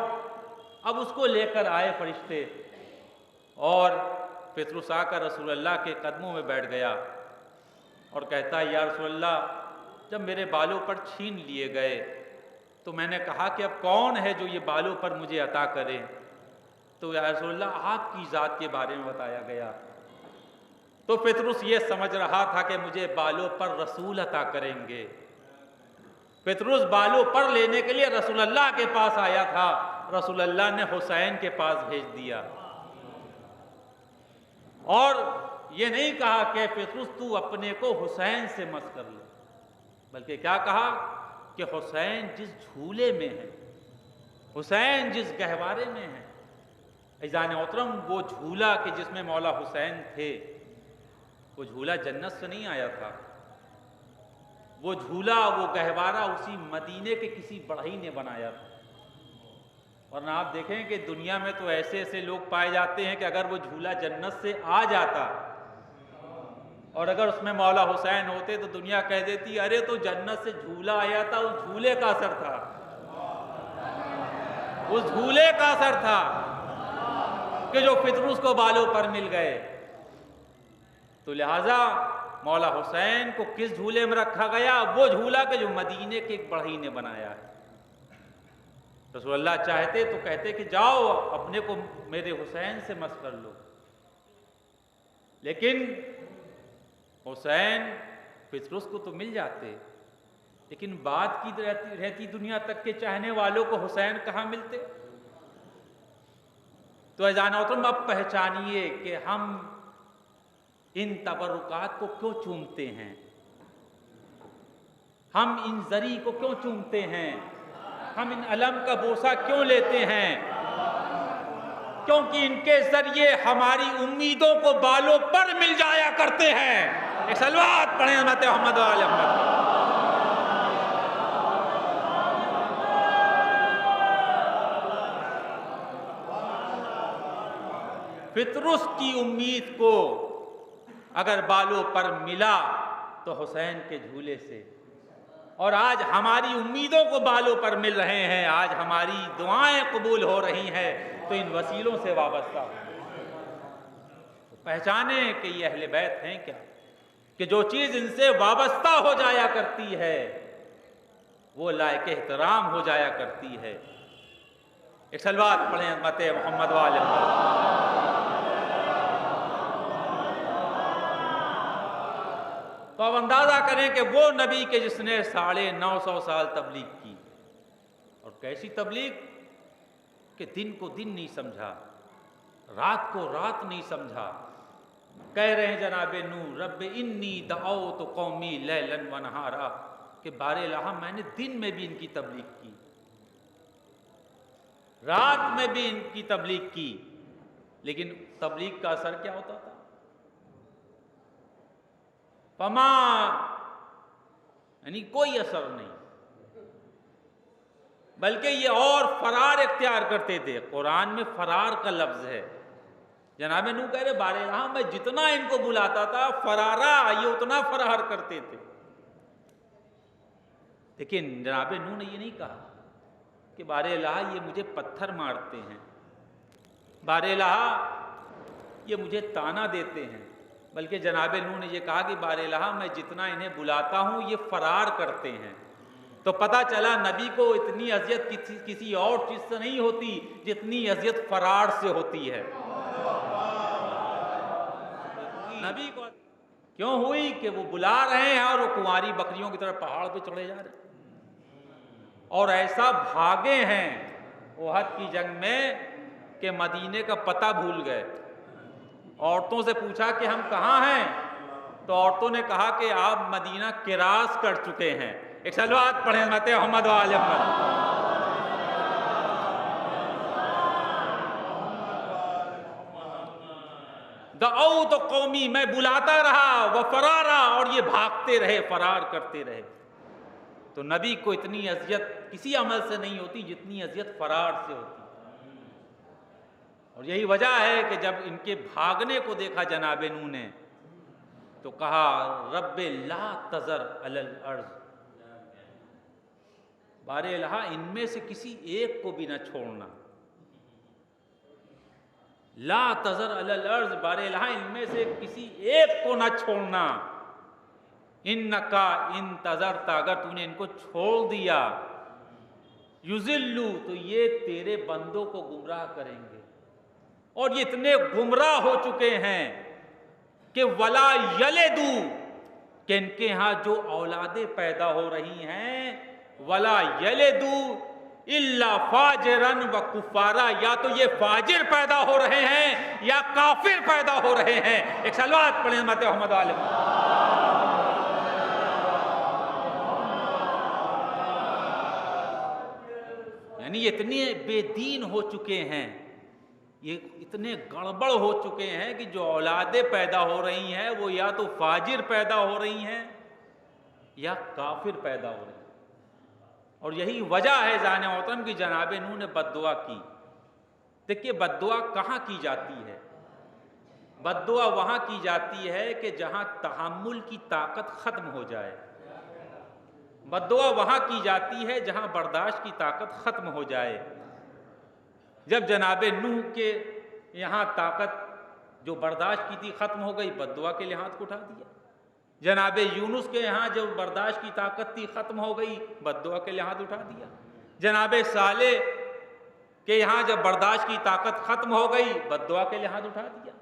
اب اس کو لے کر آئے فرشتے، اور پطرس آ کر رسول اللہ کے قدموں میں بیٹھ گیا اور کہتا ہے یا رسول اللہ جب میرے بالوں پر چھین لیے گئے تو میں نے کہا کہ اب کون ہے جو یہ بالوں پر مجھے عطا کرے؟ تو یا رسول اللہ آپ کی ذات کے بارے میں بتایا گیا۔ تو پطرس یہ سمجھ رہا تھا کہ مجھے بالوں پر رسول عطا کریں گے۔ پطرس بالوں پر لینے کے لیے رسول اللہ کے پاس آیا تھا، رسول اللہ نے حسین کے پاس بھیج دیا، اور یہ نہیں کہا کہ پطرس تو اپنے کو حسین سے مس کر لے، بلکہ کیا کہا کہ حسین جس جھولے میں ہے، حسین جس گہوارے میں ہے۔ عزیزان محترم وہ جھولا کہ جس میں مولا حسین تھے وہ جھولا جنت سے نہیں آیا تھا، وہ جھولا وہ گہوارہ اسی مدینے کے کسی بڑھئی نے بنایا تھا۔ ورنہ آپ دیکھیں کہ دنیا میں تو ایسے ایسے لوگ پائے جاتے ہیں کہ اگر وہ جھولا جنت سے آ جاتا اور اگر اس میں مولا حسین ہوتے تو دنیا کہہ دیتی ارے تو جنت سے جھولا آیا تھا، اس جھولے کا اثر تھا، اس جھولے کا اثر تھا کہ جو پطرس کو بالوں پر مل گئے۔ تو لہٰذا مولا حسین کو کس جھولے میں رکھا گیا؟ وہ جھولا کہ جو مدینے کے ایک بڑھئی نے بنایا ہے۔ رسول اللہ چاہتے تو کہتے کہ جاؤ اپنے کو میرے حسین سے مس کر لو، لیکن حسین پطرس کو تو مل جاتے، لیکن بات کی رہتی دنیا تک کے چاہنے والوں کو حسین کہاں ملتے؟ تو اذان محترم اب پہچانیے کہ ہم ان تبرکات کو کیوں چومتے ہیں، ہم ان زری کو کیوں چومتے ہیں، ہم ان علم کا بوسہ کیوں لیتے ہیں؟ کیونکہ ان کے ذریعے ہماری امیدوں کو بالوں پر مل جایا کرتے ہیں۔ ایک صلوات پڑھیں حضرت محمد و آل محمد۔ پطرس کی امید کو اگر بالوں پر ملا تو حسین کے جھولے سے، اور آج ہماری امیدوں کو بالوں پر مل رہے ہیں، آج ہماری دعائیں قبول ہو رہی ہیں تو ان وسیلوں سے وابستہ ہو۔ پہچانیں کہ یہ اہل بیت ہیں کیا، کہ جو چیز ان سے وابستہ ہو جایا کرتی ہے وہ لائق احترام ہو جایا کرتی ہے۔ ایک صلوات پڑھیں امت محمد وآل محمد۔ تو اب اندازہ کریں کہ وہ نبی کے جس نے 950 سال تبلیغ کی، اور کیسی تبلیغ کہ دن کو دن نہیں سمجھا، رات کو رات نہیں سمجھا۔ کہہ رہے ہیں جناب نوح رب انی دعوت قومی لیلا و نہارا، کہ بار الہ میں نے دن میں بھی ان کی تبلیغ کی، رات میں بھی ان کی تبلیغ کی، لیکن تبلیغ کا اثر کیا ہوتا تھا؟ فما، یعنی کوئی اثر نہیں، بلکہ یہ اور فرار اختیار کرتے تھے۔ قرآن میں فرار کا لفظ ہے۔ جناب نوح کہہ رہے بار الہ میں جتنا ان کو بلاتا تھا فرارا، یہ اتنا فرار کرتے تھے۔ لیکن جناب نوح نے یہ نہیں کہا کہ بار الہ یہ مجھے پتھر مارتے ہیں، بار الہ یہ مجھے تانا دیتے ہیں، بلکہ جناب نوح نے یہ کہا کہ بار الہ میں جتنا انہیں بلاتا ہوں یہ فرار کرتے ہیں۔ تو پتہ چلا نبی کو اتنی اذیت کسی اور چیز سے نہیں ہوتی جتنی اذیت فرار سے ہوتی ہے۔ نبی کو کیوں ہوئی کہ وہ بلا رہے ہیں اور وہ کنواری بکریوں کی طرح پہاڑ پہ چڑھے جا رہے ہیں، اور ایسا بھاگے ہیں احد کی جنگ میں کہ مدینے کا پتہ بھول گئے۔ عورتوں سے پوچھا کہ ہم کہاں ہیں، تو عورتوں نے کہا کہ آپ مدینہ کراس کر چکے ہیں۔ ایک صلوات پڑھیں امت محمد وآل محمد۔ دعوت قومی، میں بلاتا رہا، وہ فرارا، اور یہ بھاگتے رہے، فرار کرتے رہے۔ تو نبی کو اتنی اذیت کسی عمل سے نہیں ہوتی جتنی اذیت فرار سے ہوتی، اور یہی وجہ ہے کہ جب ان کے بھاگنے کو دیکھا جناب نوح نے تو کہا رب لا تذر علی الارض، بار الہ ان میں سے کسی ایک کو بھی نہ چھوڑنا، لا تذر علی الارض، بار الہ ان میں سے کسی ایک کو نہ چھوڑنا، انکا ان تذرت، اگر تو نے ان کو چھوڑ دیا، یذلوا، تو یہ تیرے بندوں کو گمراہ کریں گے، اور یہ اتنے گمراہ ہو چکے ہیں کہ ولا یلدوا، کہ ان کے ہاں جو اولادیں پیدا ہو رہی ہیں، ولا یلدوا الا فاجرا و کفارا، یا تو یہ فاجر پیدا ہو رہے ہیں یا کافر پیدا ہو رہے ہیں۔ ایک صلوات پڑھیں امت محمد علیہ وسلم۔ یعنی اتنے بے دین ہو چکے ہیں، یہ اتنے گڑبڑ ہو چکے ہیں کہ جو اولادیں پیدا ہو رہی ہیں وہ یا تو فاجر پیدا ہو رہی ہیں یا کافر پیدا ہو رہی ہیں۔ اور یہی وجہ ہے زان محترم کہ جناب نوح نے بد دعا کی۔ دیکھیے بد دعا کہاں کی جاتی ہے؟ بد دعا وہاں کی جاتی ہے کہ جہاں تحمل کی طاقت ختم ہو جائے، بد دعا وہاں کی جاتی ہے جہاں برداشت کی طاقت ختم ہو جائے۔ جب جناب نوح کے یہاں طاقت جو برداشت کی تھی ختم ہو گئی، بد دعا کے لیے ہاتھ کو اٹھا دیا۔ جناب یونس کے یہاں جو برداشت کی طاقت تھی ختم ہو گئی، بد دعا کے لیے ہاتھ اٹھا دیا۔ جناب صالح کے یہاں جب برداشت کی طاقت ختم ہو گئی، بد دعا کے لیے ہاتھ اٹھا دیا۔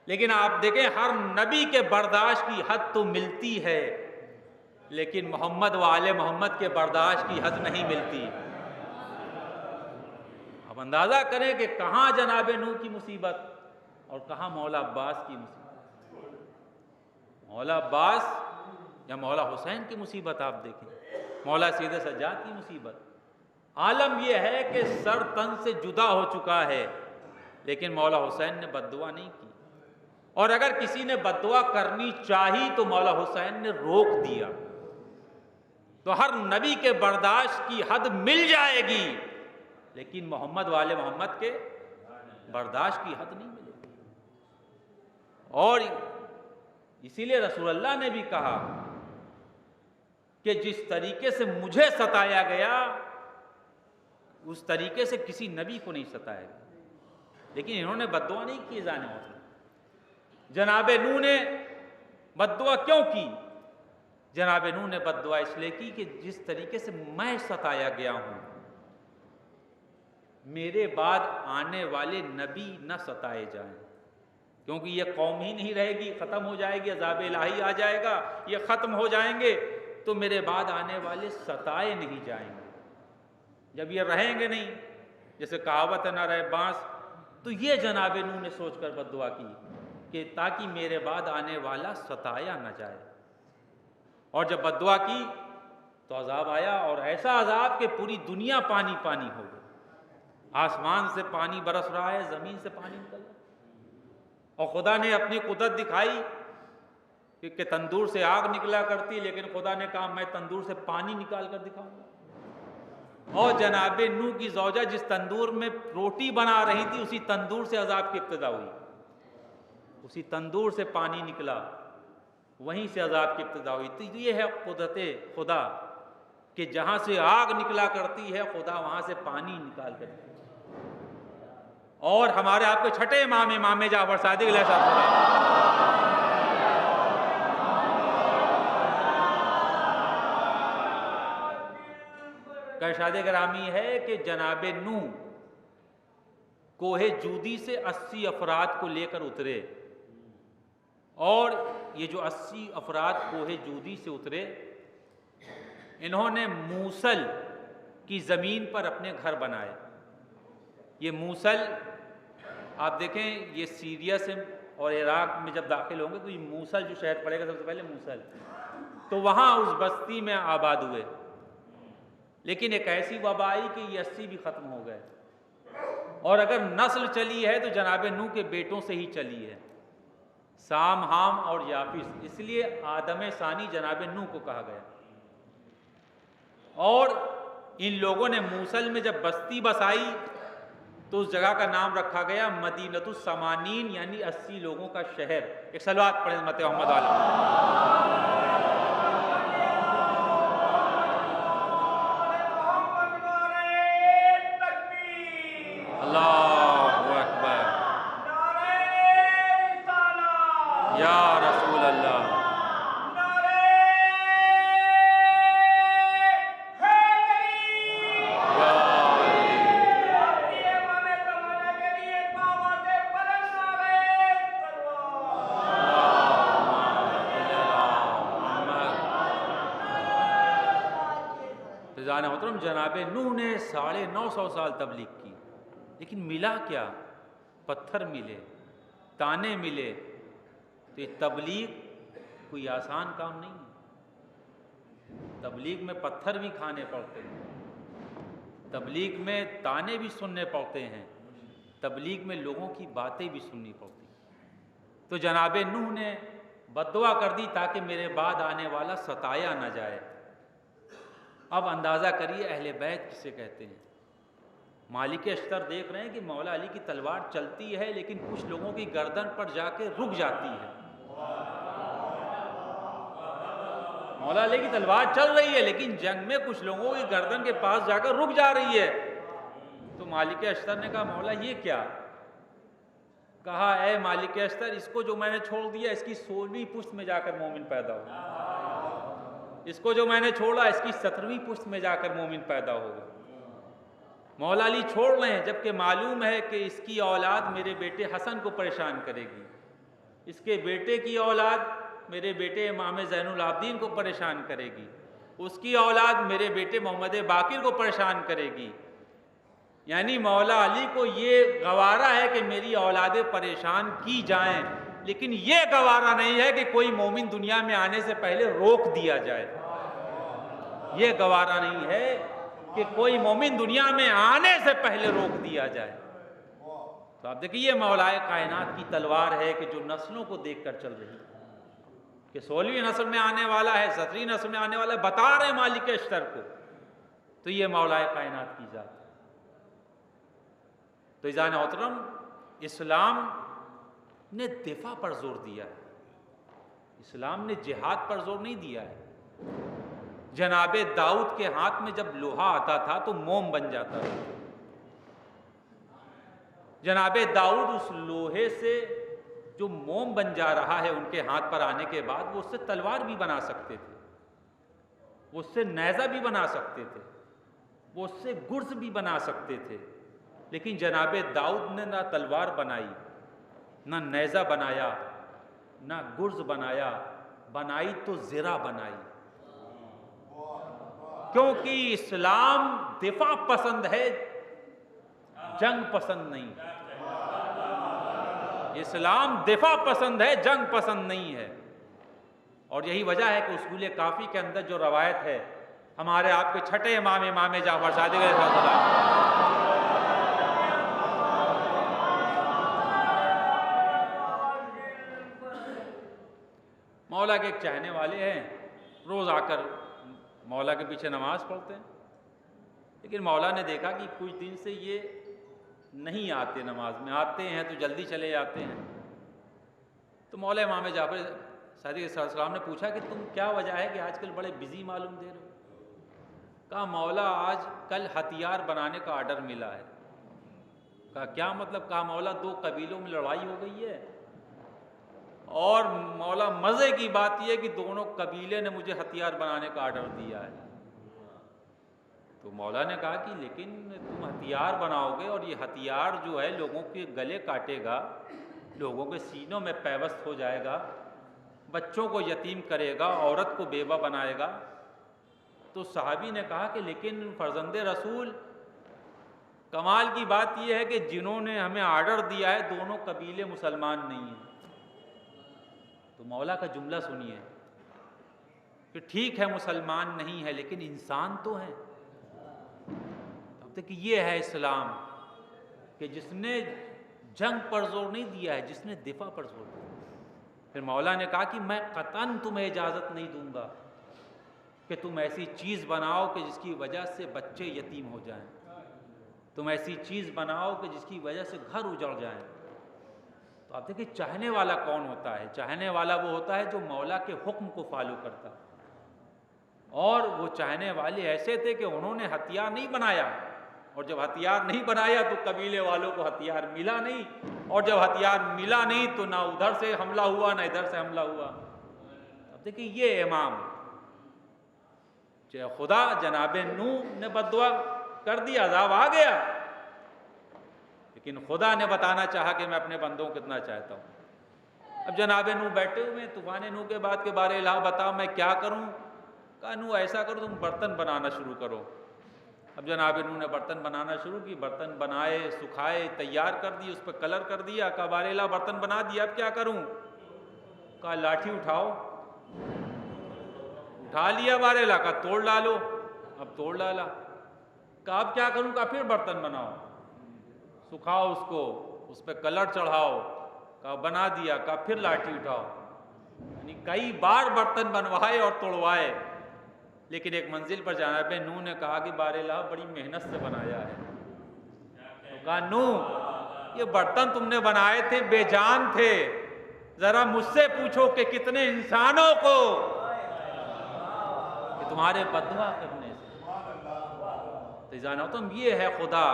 لیکن آپ دیکھیں ہر نبی کے برداشت کی حد تو ملتی ہے، لیکن محمد و آل محمد کے برداشت کی حد نہیں ملتی۔ اب اندازہ کریں کہ کہاں جناب نوح کی مصیبت اور کہاں مولا عباس کی مصیبت۔ مولا عباس یا مولا حسین کی مصیبت آپ دیکھیں، مولا سید سجاد کی مصیبت۔ عالم یہ ہے کہ سر تن سے جدا ہو چکا ہے، لیکن مولا حسین نے بد دعا نہیں کی، اور اگر کسی نے بد دعا کرنی چاہی تو مولا حسین نے روک دیا۔ تو ہر نبی کے برداشت کی حد مل جائے گی، لیکن محمد والے محمد کے برداشت کی حد نہیں ملے گی۔ اور اسی لیے رسول اللہ نے بھی کہا کہ جس طریقے سے مجھے ستایا گیا اس طریقے سے کسی نبی کو نہیں ستایا گیا، لیکن انہوں نے بد دعا نہیں کی جانے والی۔ جناب نوح نے بد دعا کیوں کی؟ جناب نوح نے بد دعا اس لیے کی کہ جس طریقے سے میں ستایا گیا ہوں میرے بعد آنے والے نبی نہ ستائے جائیں، کیونکہ یہ قوم ہی نہیں رہے گی، ختم ہو جائے گی، عذاب الہی آ جائے گا، یہ ختم ہو جائیں گے تو میرے بعد آنے والے ستائے نہیں جائیں گے۔ جب یہ رہیں گے نہیں، جیسے کہاوت ہے نہ رہے بانس، تو یہ جناب نوح نے سوچ کر بد دعا کی کہ تاکہ میرے بعد آنے والا ستایا نہ جائے۔ اور جب بد دعا کی تو عذاب آیا، اور ایسا عذاب کہ پوری دنیا پانی پانی ہو گئی، آسمان سے پانی برس رہا ہے، زمین سے پانی نکل رہا ہے، اور خدا نے اپنی قدرت دکھائی کہ تندور سے آگ نکلا کرتی، لیکن خدا نے کہا میں تندور سے پانی نکال کر دکھاؤں گا۔ اور جناب نوح کی زوجہ جس تندور میں روٹی بنا رہی تھی اسی تندور سے عذاب کی ابتدا ہوئی، اسی تندور سے پانی نکلا، وہیں سے عذاب کی ابتدا ہوئی۔ تو یہ ہے قدرت خدا کہ جہاں سے آگ نکلا کرتی ہے خدا وہاں سے پانی نکال کرتی ہے۔ اور ہمارے آپ کے چھٹے امام جعفر صادق علیہ السلام کا ارشاد گرامی ہے کہ جناب نوح کوہ جودی سے 80 افراد کو لے کر اترے، اور یہ جو 80 افراد کوہ جودی سے اترے انہوں نے موصل کی زمین پر اپنے گھر بنائے۔ یہ موصل آپ دیکھیں، یہ سیریا سے اور عراق میں جب داخل ہوں گے تو یہ موصل جو شہر پڑے گا سب سے پہلے موصل، تو وہاں اس بستی میں آباد ہوئے۔ لیکن ایک ایسی وبا آئی کہ یہ 80 بھی ختم ہو گئے، اور اگر نسل چلی ہے تو جناب نوح کے بیٹوں سے ہی چلی ہے، سام، حام اور یافس، اس لیے آدم ثانی جناب نوح کو کہا گیا۔ اور ان لوگوں نے موصل میں جب بستی بسائی تو اس جگہ کا نام رکھا گیا مدینۃ الثمانین، یعنی 80 لوگوں کا شہر۔ ایک صلوات پڑھیں امت محمد علیہ۔ اللہ اکبر، یا رسول اللہ، محترم جناب نوح نے 950 سال تبلیغ کی، لیکن ملا کیا؟ پتھر ملے، تانے ملے۔ تو یہ تبلیغ کوئی آسان کام نہیں ہے، تبلیغ میں پتھر بھی کھانے پڑتے ہیں، تبلیغ میں تانے بھی سننے پڑتے ہیں، تبلیغ میں لوگوں کی باتیں بھی سننی پڑتی ہیں۔ تو جناب نوح نے بد دعا کر دی تاکہ میرے بعد آنے والا ستایا نہ جائے۔ اب اندازہ کریے اہل بیت کسے کہتے ہیں۔ مالک اشتر دیکھ رہے ہیں کہ مولا علی کی تلوار چلتی ہے لیکن کچھ لوگوں کی گردن پر جا کے رک جاتی ہے۔ مولا علی کی تلوار چل رہی ہے لیکن جنگ میں کچھ لوگوں کی گردن کے پاس جا کر رک جا رہی ہے۔ تو مالک اشتر نے کہا مولا یہ کیا؟ کہا اے مالک اشتر، اس کو جو میں نے چھوڑ دیا اس کی 16ویں پشت میں جا کر مومن پیدا ہوگا، اس کو جو میں نے چھوڑا اس کی 17ویں پشت میں جا کر مومن پیدا ہوگا۔ مولا علی چھوڑ رہے ہیں جبکہ معلوم ہے کہ اس کی اولاد میرے بیٹے حسن کو پریشان کرے گی، اس کے بیٹے کی اولاد میرے بیٹے امام زین العابدین کو پریشان کرے گی، اس کی اولاد میرے بیٹے محمد باقر کو پریشان کرے گی۔ یعنی مولا علی کو یہ گوارا ہے کہ میری اولادیں پریشان کی جائیں، لیکن یہ گوارا نہیں ہے کہ کوئی مومن دنیا میں آنے سے پہلے روک دیا جائے۔ یہ گوارا نہیں ہے کہ کوئی مومن دنیا میں آنے سے پہلے روک دیا جائے۔ تو آپ دیکھیں یہ مولا کائنات کی تلوار ہے کہ جو نسلوں کو دیکھ کر چل رہی ہے کہ 16ویں نسل میں آنے والا ہے، 17ویں نسل میں آنے والا ہے، بتا رہے مالک اشتر کو۔ تو یہ مولا کائنات کی ذات ہے۔ تو عزیزان محترم، اسلام نے دفاع پر زور دیا ہے، اسلام نے جہاد پر زور نہیں دیا ہے۔ جناب داؤد کے ہاتھ میں جب لوہا آتا تھا تو موم بن جاتا تھا۔ جناب داؤد اس لوہے سے جو موم بن جا رہا ہے ان کے ہاتھ پر آنے کے بعد وہ اس سے تلوار بھی بنا سکتے تھے، وہ اس سے نیزہ بھی بنا سکتے تھے، وہ اس سے گرز بھی بنا سکتے تھے، لیکن جناب داؤد نے نہ تلوار بنائی، نہ نیزہ بنایا، نہ گرز بنایا، بنائی تو زرہ بنائی، کیونکہ اسلام دفاع پسند ہے، جنگ پسند نہیں۔ اسلام دفاع پسند ہے، جنگ پسند نہیں ہے۔ اور یہی وجہ ہے کہ اصول کافی کے اندر جو روایت ہے ہمارے آپ کے چھٹے امام امام جعفر صادق علیہ السلام، مولا کے ایک چاہنے والے ہیں، روز آ کر مولا کے پیچھے نماز پڑھتے ہیں، لیکن مولا نے دیکھا کہ کچھ دن سے یہ نہیں آتے نماز میں، آتے ہیں تو جلدی چلے جاتے ہیں۔ تو مولا امام جعفر صادق علیہ السلام نے پوچھا کہ تم کیا وجہ ہے کہ آج کل بڑے بزی معلوم دے رہے ہو؟ کہا مولا آج کل ہتھیار بنانے کا آرڈر ملا ہے۔ کہا کیا مطلب؟ کہا مولا 2 قبیلوں میں لڑائی ہو گئی ہے، اور مولا مزے کی بات یہ ہے کہ دونوں قبیلے نے مجھے ہتھیار بنانے کا آرڈر دیا ہے۔ تو مولا نے کہا کہ لیکن تم ہتھیار بناؤ گے اور یہ ہتھیار جو ہے لوگوں کے گلے کاٹے گا، لوگوں کے سینوں میں پیوست ہو جائے گا، بچوں کو یتیم کرے گا، عورت کو بیوہ بنائے گا۔ تو صحابی نے کہا کہ لیکن فرزند رسول، کمال کی بات یہ ہے کہ جنہوں نے ہمیں آرڈر دیا ہے دونوں قبیلے مسلمان نہیں ہیں۔ تو مولا کا جملہ سنیے کہ ٹھیک ہے مسلمان نہیں ہے لیکن انسان تو ہیں۔ کہ یہ ہے اسلام کہ جس نے جنگ پر زور نہیں دیا ہے، جس نے دفاع پر زور دیا۔ پھر مولا نے کہا کہ میں قطعاً تمہیں اجازت نہیں دوں گا کہ تم ایسی چیز بناؤ کہ جس کی وجہ سے بچے یتیم ہو جائیں، تم ایسی چیز بناؤ کہ جس کی وجہ سے گھر اجڑ جائیں۔ تو آپ دیکھیں چاہنے والا کون ہوتا ہے؟ چاہنے والا وہ ہوتا ہے جو مولا کے حکم کو فالو کرتا، اور وہ چاہنے والے ایسے تھے کہ انہوں نے ہتھیار نہیں بنایا، اور جب ہتھیار نہیں بنایا تو قبیلے والوں کو ہتھیار ملا نہیں، اور جب ہتھیار ملا نہیں تو نہ ادھر سے حملہ ہوا نہ ادھر سے حملہ ہوا۔ اب دیکھیں یہ امام خدا جناب نوح نے بد دعا کر دی، عذاب آ گیا، لیکن خدا نے بتانا چاہا کہ میں اپنے بندوں کو کتنا چاہتا ہوں۔ اب جناب نوح بیٹھے ہوئے طوفان نوح کے بعد کے بارے الہ بتا میں کیا کروں؟ کہا نوح ایسا کرو تم برتن بنانا شروع کرو۔ اب جناب نوح نے برتن بنانا شروع کی، برتن بنائے، سکھائے، تیار کر دی، اس پہ کلر کر دیا۔ کہا بارے الہ برتن بنا دیا، اب کیا کروں؟ کہا لاٹھی اٹھاؤ۔ اٹھا لیا بارے الہ، کہا توڑ ڈالو، اب توڑ ڈالا۔ کہا اب کیا کروں؟ کہا پھر برتن بناؤ، سکھاؤ اس کو، اس پہ کلر چڑھاؤ۔ کہا بنا دیا، کہا پھر لاٹھی اٹھاؤ۔ یعنی کئی بار برتن بنوائے اور توڑوائے، لیکن ایک منزل پر جناب نوح نے کہا کہ بارے الہ بڑی محنت سے بنایا ہے۔ تو کہا نوح یہ برتن تم نے بنائے تھے بے جان تھے، ذرا مجھ سے پوچھو کہ کتنے انسانوں کو کہ تمہارے بددعا کرنے سے۔ تو یہ ہے خدا،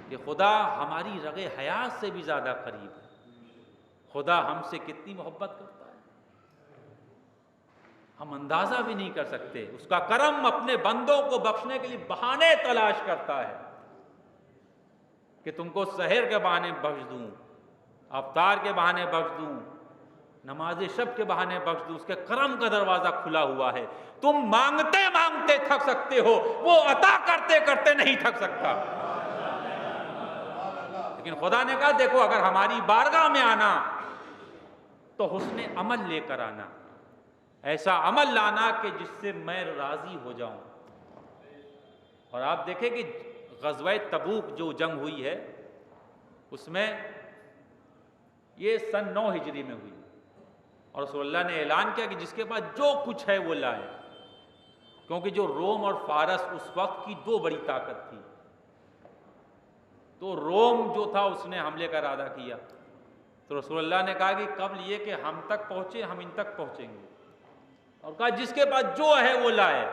کہ خدا ہماری رگ حیات سے بھی زیادہ قریب ہے۔ خدا ہم سے کتنی محبت کرتا ہے ہم اندازہ بھی نہیں کر سکتے۔ اس کا کرم اپنے بندوں کو بخشنے کے لیے بہانے تلاش کرتا ہے کہ تم کو سحر کے بہانے بخش دوں، افطار کے بہانے بخش دوں، نماز شب کے بہانے بخش دوں۔ اس کے کرم کا دروازہ کھلا ہوا ہے۔ تم مانگتے مانگتے تھک سکتے ہو، وہ عطا کرتے کرتے نہیں تھک سکتا۔ لیکن خدا نے کہا دیکھو اگر ہماری بارگاہ میں آنا تو حسن عمل لے کر آنا، ایسا عمل لانا کہ جس سے میں راضی ہو جاؤں۔ اور آپ دیکھیں کہ غزوہ تبوک جو جنگ ہوئی ہے اس میں یہ سن 9 ہجری میں ہوئی، اور رسول اللہ نے اعلان کیا کہ جس کے پاس جو کچھ ہے وہ لائے، کیونکہ جو روم اور فارس اس وقت کی 2 بڑی طاقت تھی۔ تو روم جو تھا اس نے حملے کا ارادہ کیا، تو رسول اللہ نے کہا کہ قبل یہ کہ ہم تک پہنچے ہم ان تک پہنچیں گے، اور کہا جس کے پاس جو ہے وہ لائے۔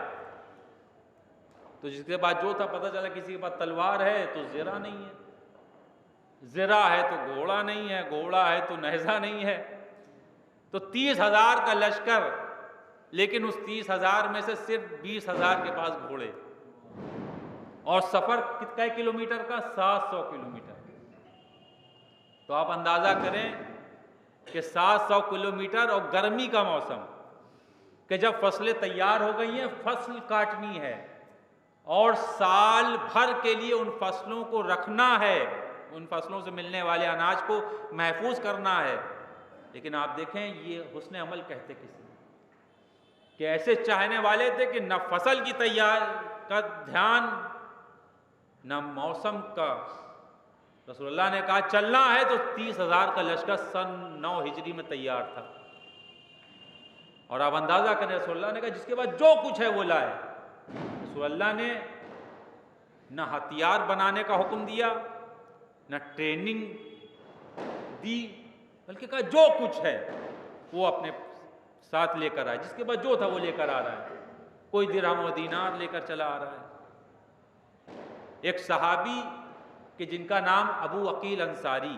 تو جس کے پاس جو تھا، پتہ چلا کسی کے پاس تلوار ہے تو زرہ نہیں ہے، زرہ ہے تو گھوڑا نہیں ہے، گھوڑا ہے تو نیزہ نہیں ہے۔ تو 30,000 کا لشکر لیکن اس 30,000 میں سے صرف 20,000 کے پاس گھوڑے، اور سفر کتنے کلومیٹر کا؟ 700 کلومیٹر۔ تو آپ اندازہ کریں کہ 700 کلومیٹر اور گرمی کا موسم، کہ جب فصلیں تیار ہو گئی ہیں، فصل کاٹنی ہے اور سال بھر کے لیے ان فصلوں کو رکھنا ہے، ان فصلوں سے ملنے والے اناج کو محفوظ کرنا ہے۔ لیکن آپ دیکھیں یہ حسن عمل کہتے کسی کہ ایسے چاہنے والے تھے کہ نہ فصل کی تیار کا دھیان نہ موسم کا۔ رسول اللہ نے کہا چلنا ہے تو 30,000 کا لشکر سن 9 ہجری میں تیار تھا، اور آپ اندازہ کریں رسول اللہ نے کہا جس کے بعد جو کچھ ہے وہ لائے۔ رسول اللہ نے نہ ہتھیار بنانے کا حکم دیا، نہ ٹریننگ دی، بلکہ کہا جو کچھ ہے وہ اپنے ساتھ لے کر آئے، جس کے بعد جو تھا وہ لے کر آ رہا ہے۔ کوئی درہم و دینار لے کر چلا آ رہا ہے۔ ایک صحابی کہ جن کا نام ابو عقیل انصاری،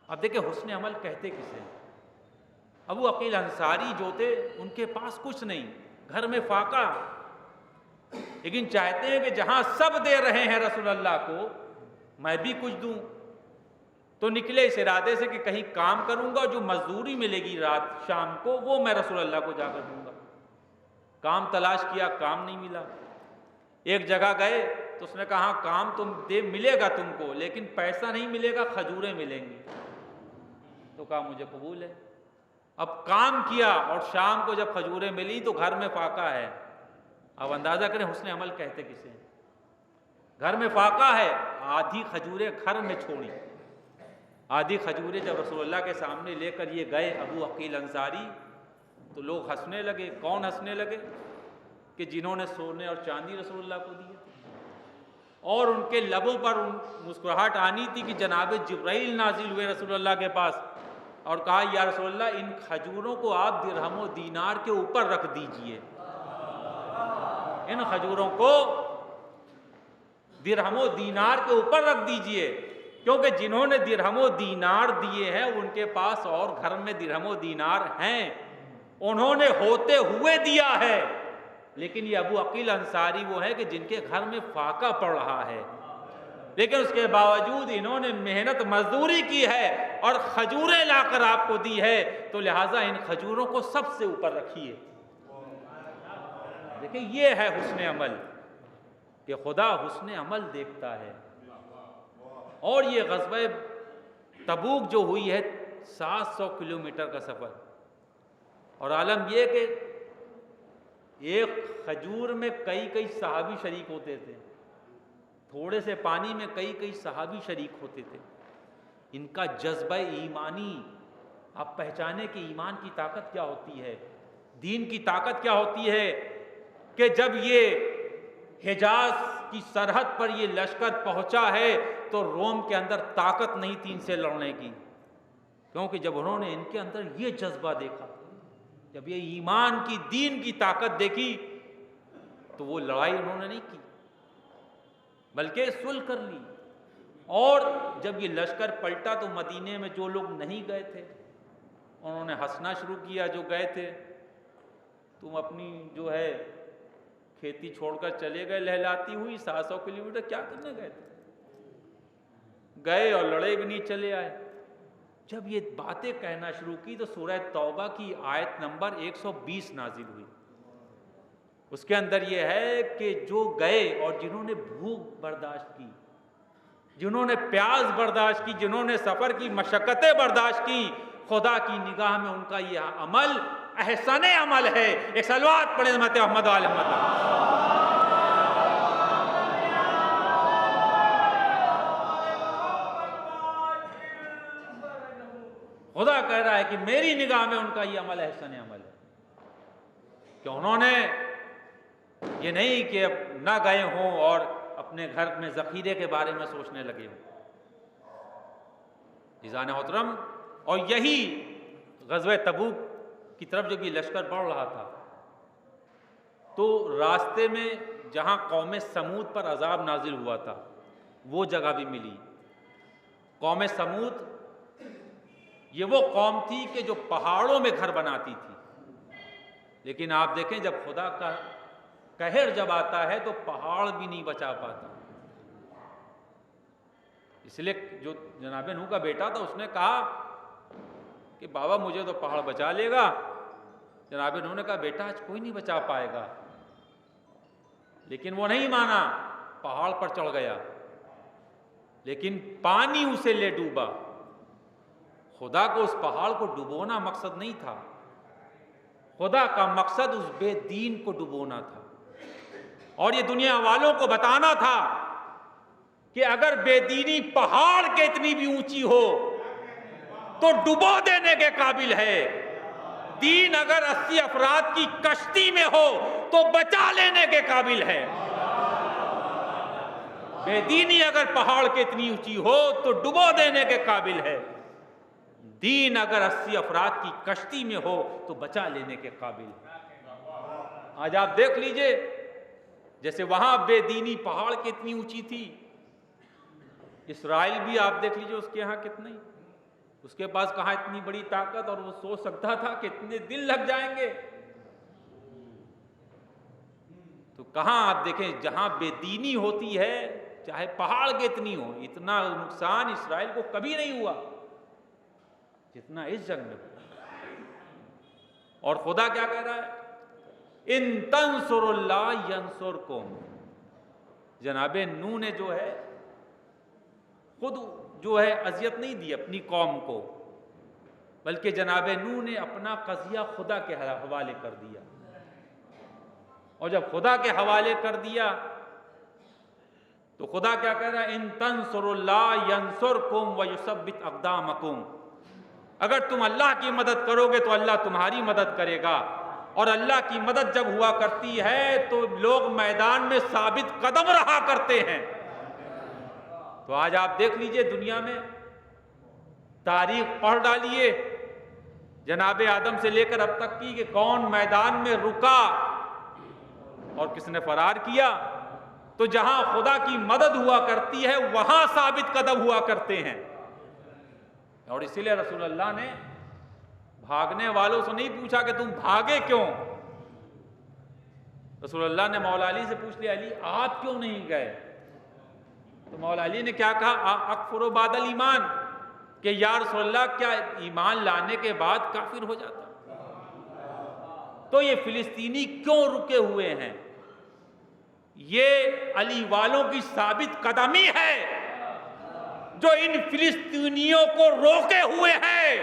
اب دیکھیں حسن عمل کہتے کسے؟ ابو عقیل انصاری جو تھے ان کے پاس کچھ نہیں، گھر میں فاقہ، لیکن چاہتے ہیں کہ جہاں سب دے رہے ہیں رسول اللہ کو میں بھی کچھ دوں۔ تو نکلے اس ارادے سے کہ کہیں کام کروں گا، جو مزدوری ملے گی رات شام کو وہ میں رسول اللہ کو جا کر دوں گا۔ کام تلاش کیا، کام نہیں ملا۔ ایک جگہ گئے تو اس نے کہا ہاں کام تم دے ملے گا تم کو، لیکن پیسہ نہیں ملے گا، کھجوریں ملیں گی۔ تو کہا مجھے قبول ہے۔ اب کام کیا اور شام کو جب کھجوریں ملی تو گھر میں فاقہ ہے۔ اب اندازہ کریں حسن عمل کہتے کسے؟ گھر میں فاقہ ہے، آدھی کھجوریں گھر میں چھوڑی، آدھی کھجوریں جب رسول اللہ کے سامنے لے کر یہ گئے ابو عقیل انصاری تو لوگ ہنسنے لگے۔ کون ہنسنے لگے؟ کہ جنہوں نے سونے اور چاندی رسول اللہ کو دیا، اور ان کے لبوں پر مسکراہٹ آنی تھی کہ جناب جبرائیل نازل ہوئے رسول اللہ کے پاس اور کہا یا رسول اللہ ان کھجوروں کو آپ درہم و دینار کے اوپر رکھ دیجئے، ان کھجوروں کو درہم و دینار کے اوپر رکھ دیجئے، کیونکہ جنہوں نے درہم و دینار دیے ہیں ان کے پاس اور گھر میں درہم و دینار ہیں، انہوں نے ہوتے ہوئے دیا ہے۔ لیکن یہ ابو عقیل انصاری وہ ہے کہ جن کے گھر میں فاقہ پڑ رہا ہے، لیکن اس کے باوجود انہوں نے محنت مزدوری کی ہے اور کھجوریں لا کر آپ کو دی ہے، تو لہٰذا ان کھجوروں کو سب سے اوپر رکھیے۔ دیکھیں یہ ہے حسن عمل، کہ خدا حسن عمل دیکھتا ہے۔ اور یہ غزوہ تبوک جو ہوئی ہے 700 کلومیٹر کا سفر، اور عالم یہ کہ ایک کھجور میں کئی صحابی شریک ہوتے تھے، تھوڑے سے پانی میں کئی صحابی شریک ہوتے تھے۔ ان کا جذبہ ایمانی آپ پہچانے کہ ایمان کی طاقت کیا ہوتی ہے، دین کی طاقت کیا ہوتی ہے، کہ جب یہ حجاز کی سرحد پر یہ لشکر پہنچا ہے تو روم کے اندر طاقت نہیں تھی ان سے لڑنے کی، کیونکہ جب انہوں نے ان کے اندر یہ جذبہ دیکھا، جب یہ ایمان کی دین کی طاقت دیکھی تو وہ لڑائی انہوں نے نہیں کی بلکہ صلح کر لی۔ اور جب یہ لشکر پلٹا تو مدینے میں جو لوگ نہیں گئے تھے انہوں نے ہنسنا شروع کیا، جو گئے تھے تم اپنی جو ہے کھیتی چھوڑ کر چلے گئے لہلاتی ہوئی، 700 کلومیٹر کیا کرنے گئے تھے، گئے اور لڑے بھی نہیں چلے آئے۔ جب یہ باتیں کہنا شروع کی تو سورہ توبہ کی آیت نمبر 120 نازل ہوئی۔ اس کے اندر یہ ہے کہ جو گئے اور جنہوں نے بھوک برداشت کی، جنہوں نے پیاس برداشت کی، جنہوں نے سفر کی مشقتیں برداشت کی، خدا کی نگاہ میں ان کا یہ عمل احسن عمل ہے۔ ایک صلوات پڑھیں حضرت محمد علیہ وسلم۔ خدا کہہ رہا ہے کہ میری نگاہ میں ان کا یہ عمل احسن عمل ہے، کہ انہوں نے یہ نہیں کہ اب نہ گئے ہوں اور اپنے گھر میں ذخیرے کے بارے میں سوچنے لگے ہوں۔ عزیزان محترم، اور یہی غزوہ تبوک کی طرف جب یہ لشکر بڑھ رہا تھا تو راستے میں جہاں قوم سمود پر عذاب نازل ہوا تھا وہ جگہ بھی ملی۔ قوم سمود یہ وہ قوم تھی کہ جو پہاڑوں میں گھر بناتی تھی، لیکن آپ دیکھیں جب خدا کا قہر جب آتا ہے تو پہاڑ بھی نہیں بچا پاتا. اس لیے جو جناب نوح کا بیٹا تھا اس نے کہا کہ بابا مجھے تو پہاڑ بچا لے گا. جناب نوح نے کہا بیٹا آج کوئی نہیں بچا پائے گا. لیکن وہ نہیں مانا, پہاڑ پر چڑھ گیا, لیکن پانی اسے لے ڈوبا. خدا کو اس پہاڑ کو ڈبونا مقصد نہیں تھا, خدا کا مقصد اس بے دین کو ڈبونا تھا, اور یہ دنیا والوں کو بتانا تھا کہ اگر بے دینی پہاڑ کے اتنی بھی اونچی ہو تو ڈبو دینے کے قابل ہے. دین اگر 80 افراد کی کشتی میں ہو تو بچا لینے کے قابل ہے. بے دینی اگر پہاڑ کے اتنی اونچی ہو تو ڈبو دینے کے قابل ہے. دین اگر 80 افراد کی کشتی میں ہو تو بچا لینے کے قابل ہے. آج آپ دیکھ لیجئے, جیسے وہاں بے دینی پہاڑ کی اتنی اونچی تھی, اسرائیل بھی آپ دیکھ لیجئے اس کے ہاں کتنی, اس کے پاس کہاں اتنی بڑی طاقت, اور وہ سوچ سکتا تھا کہ اتنے دن لگ جائیں گے. تو کہاں آپ دیکھیں جہاں بے دینی ہوتی ہے چاہے پہاڑ کے اتنی ہو, اتنا نقصان اسرائیل کو کبھی نہیں ہوا جتنا اس جنگ میں ہوا. اور خدا کیا کہہ رہا ہے, ان تنصر اللہ ینصرکم. جناب نوح نے جو ہے خود جو ہے اذیت نہیں دی اپنی قوم کو, بلکہ جناب نوح نے اپنا قضیہ خدا کے حوالے کر دیا. اور جب خدا کے حوالے کر دیا تو خدا کیا کہہ رہا ہے, ان تنصر اللہ ینصرکم ویثبت اقدامکم. اگر تم اللہ کی مدد کرو گے تو اللہ تمہاری مدد کرے گا, اور اللہ کی مدد جب ہوا کرتی ہے تو لوگ میدان میں ثابت قدم رہا کرتے ہیں. تو آج آپ دیکھ لیجئے دنیا میں تاریخ پڑھ ڈالیے جناب آدم سے لے کر اب تک کی کہ کون میدان میں رکا اور کس نے فرار کیا. تو جہاں خدا کی مدد ہوا کرتی ہے وہاں ثابت قدم ہوا کرتے ہیں. اور اسی لیے رسول اللہ نے بھاگنے والوں سے نہیں پوچھا کہ تم بھاگے کیوں. رسول اللہ نے مولا علی سے پوچھ لیا, علی آپ کیوں نہیں گئے؟ تو مولا علی نے کیا کہا, اکفر بعد الایمان, کہ یا رسول اللہ کیا ایمان لانے کے بعد کافر ہو جاتا؟ تو یہ فلسطینی کیوں رکے ہوئے ہیں؟ یہ علی والوں کی ثابت قدمی ہے جو ان فلسطینیوں کو روکے ہوئے ہیں.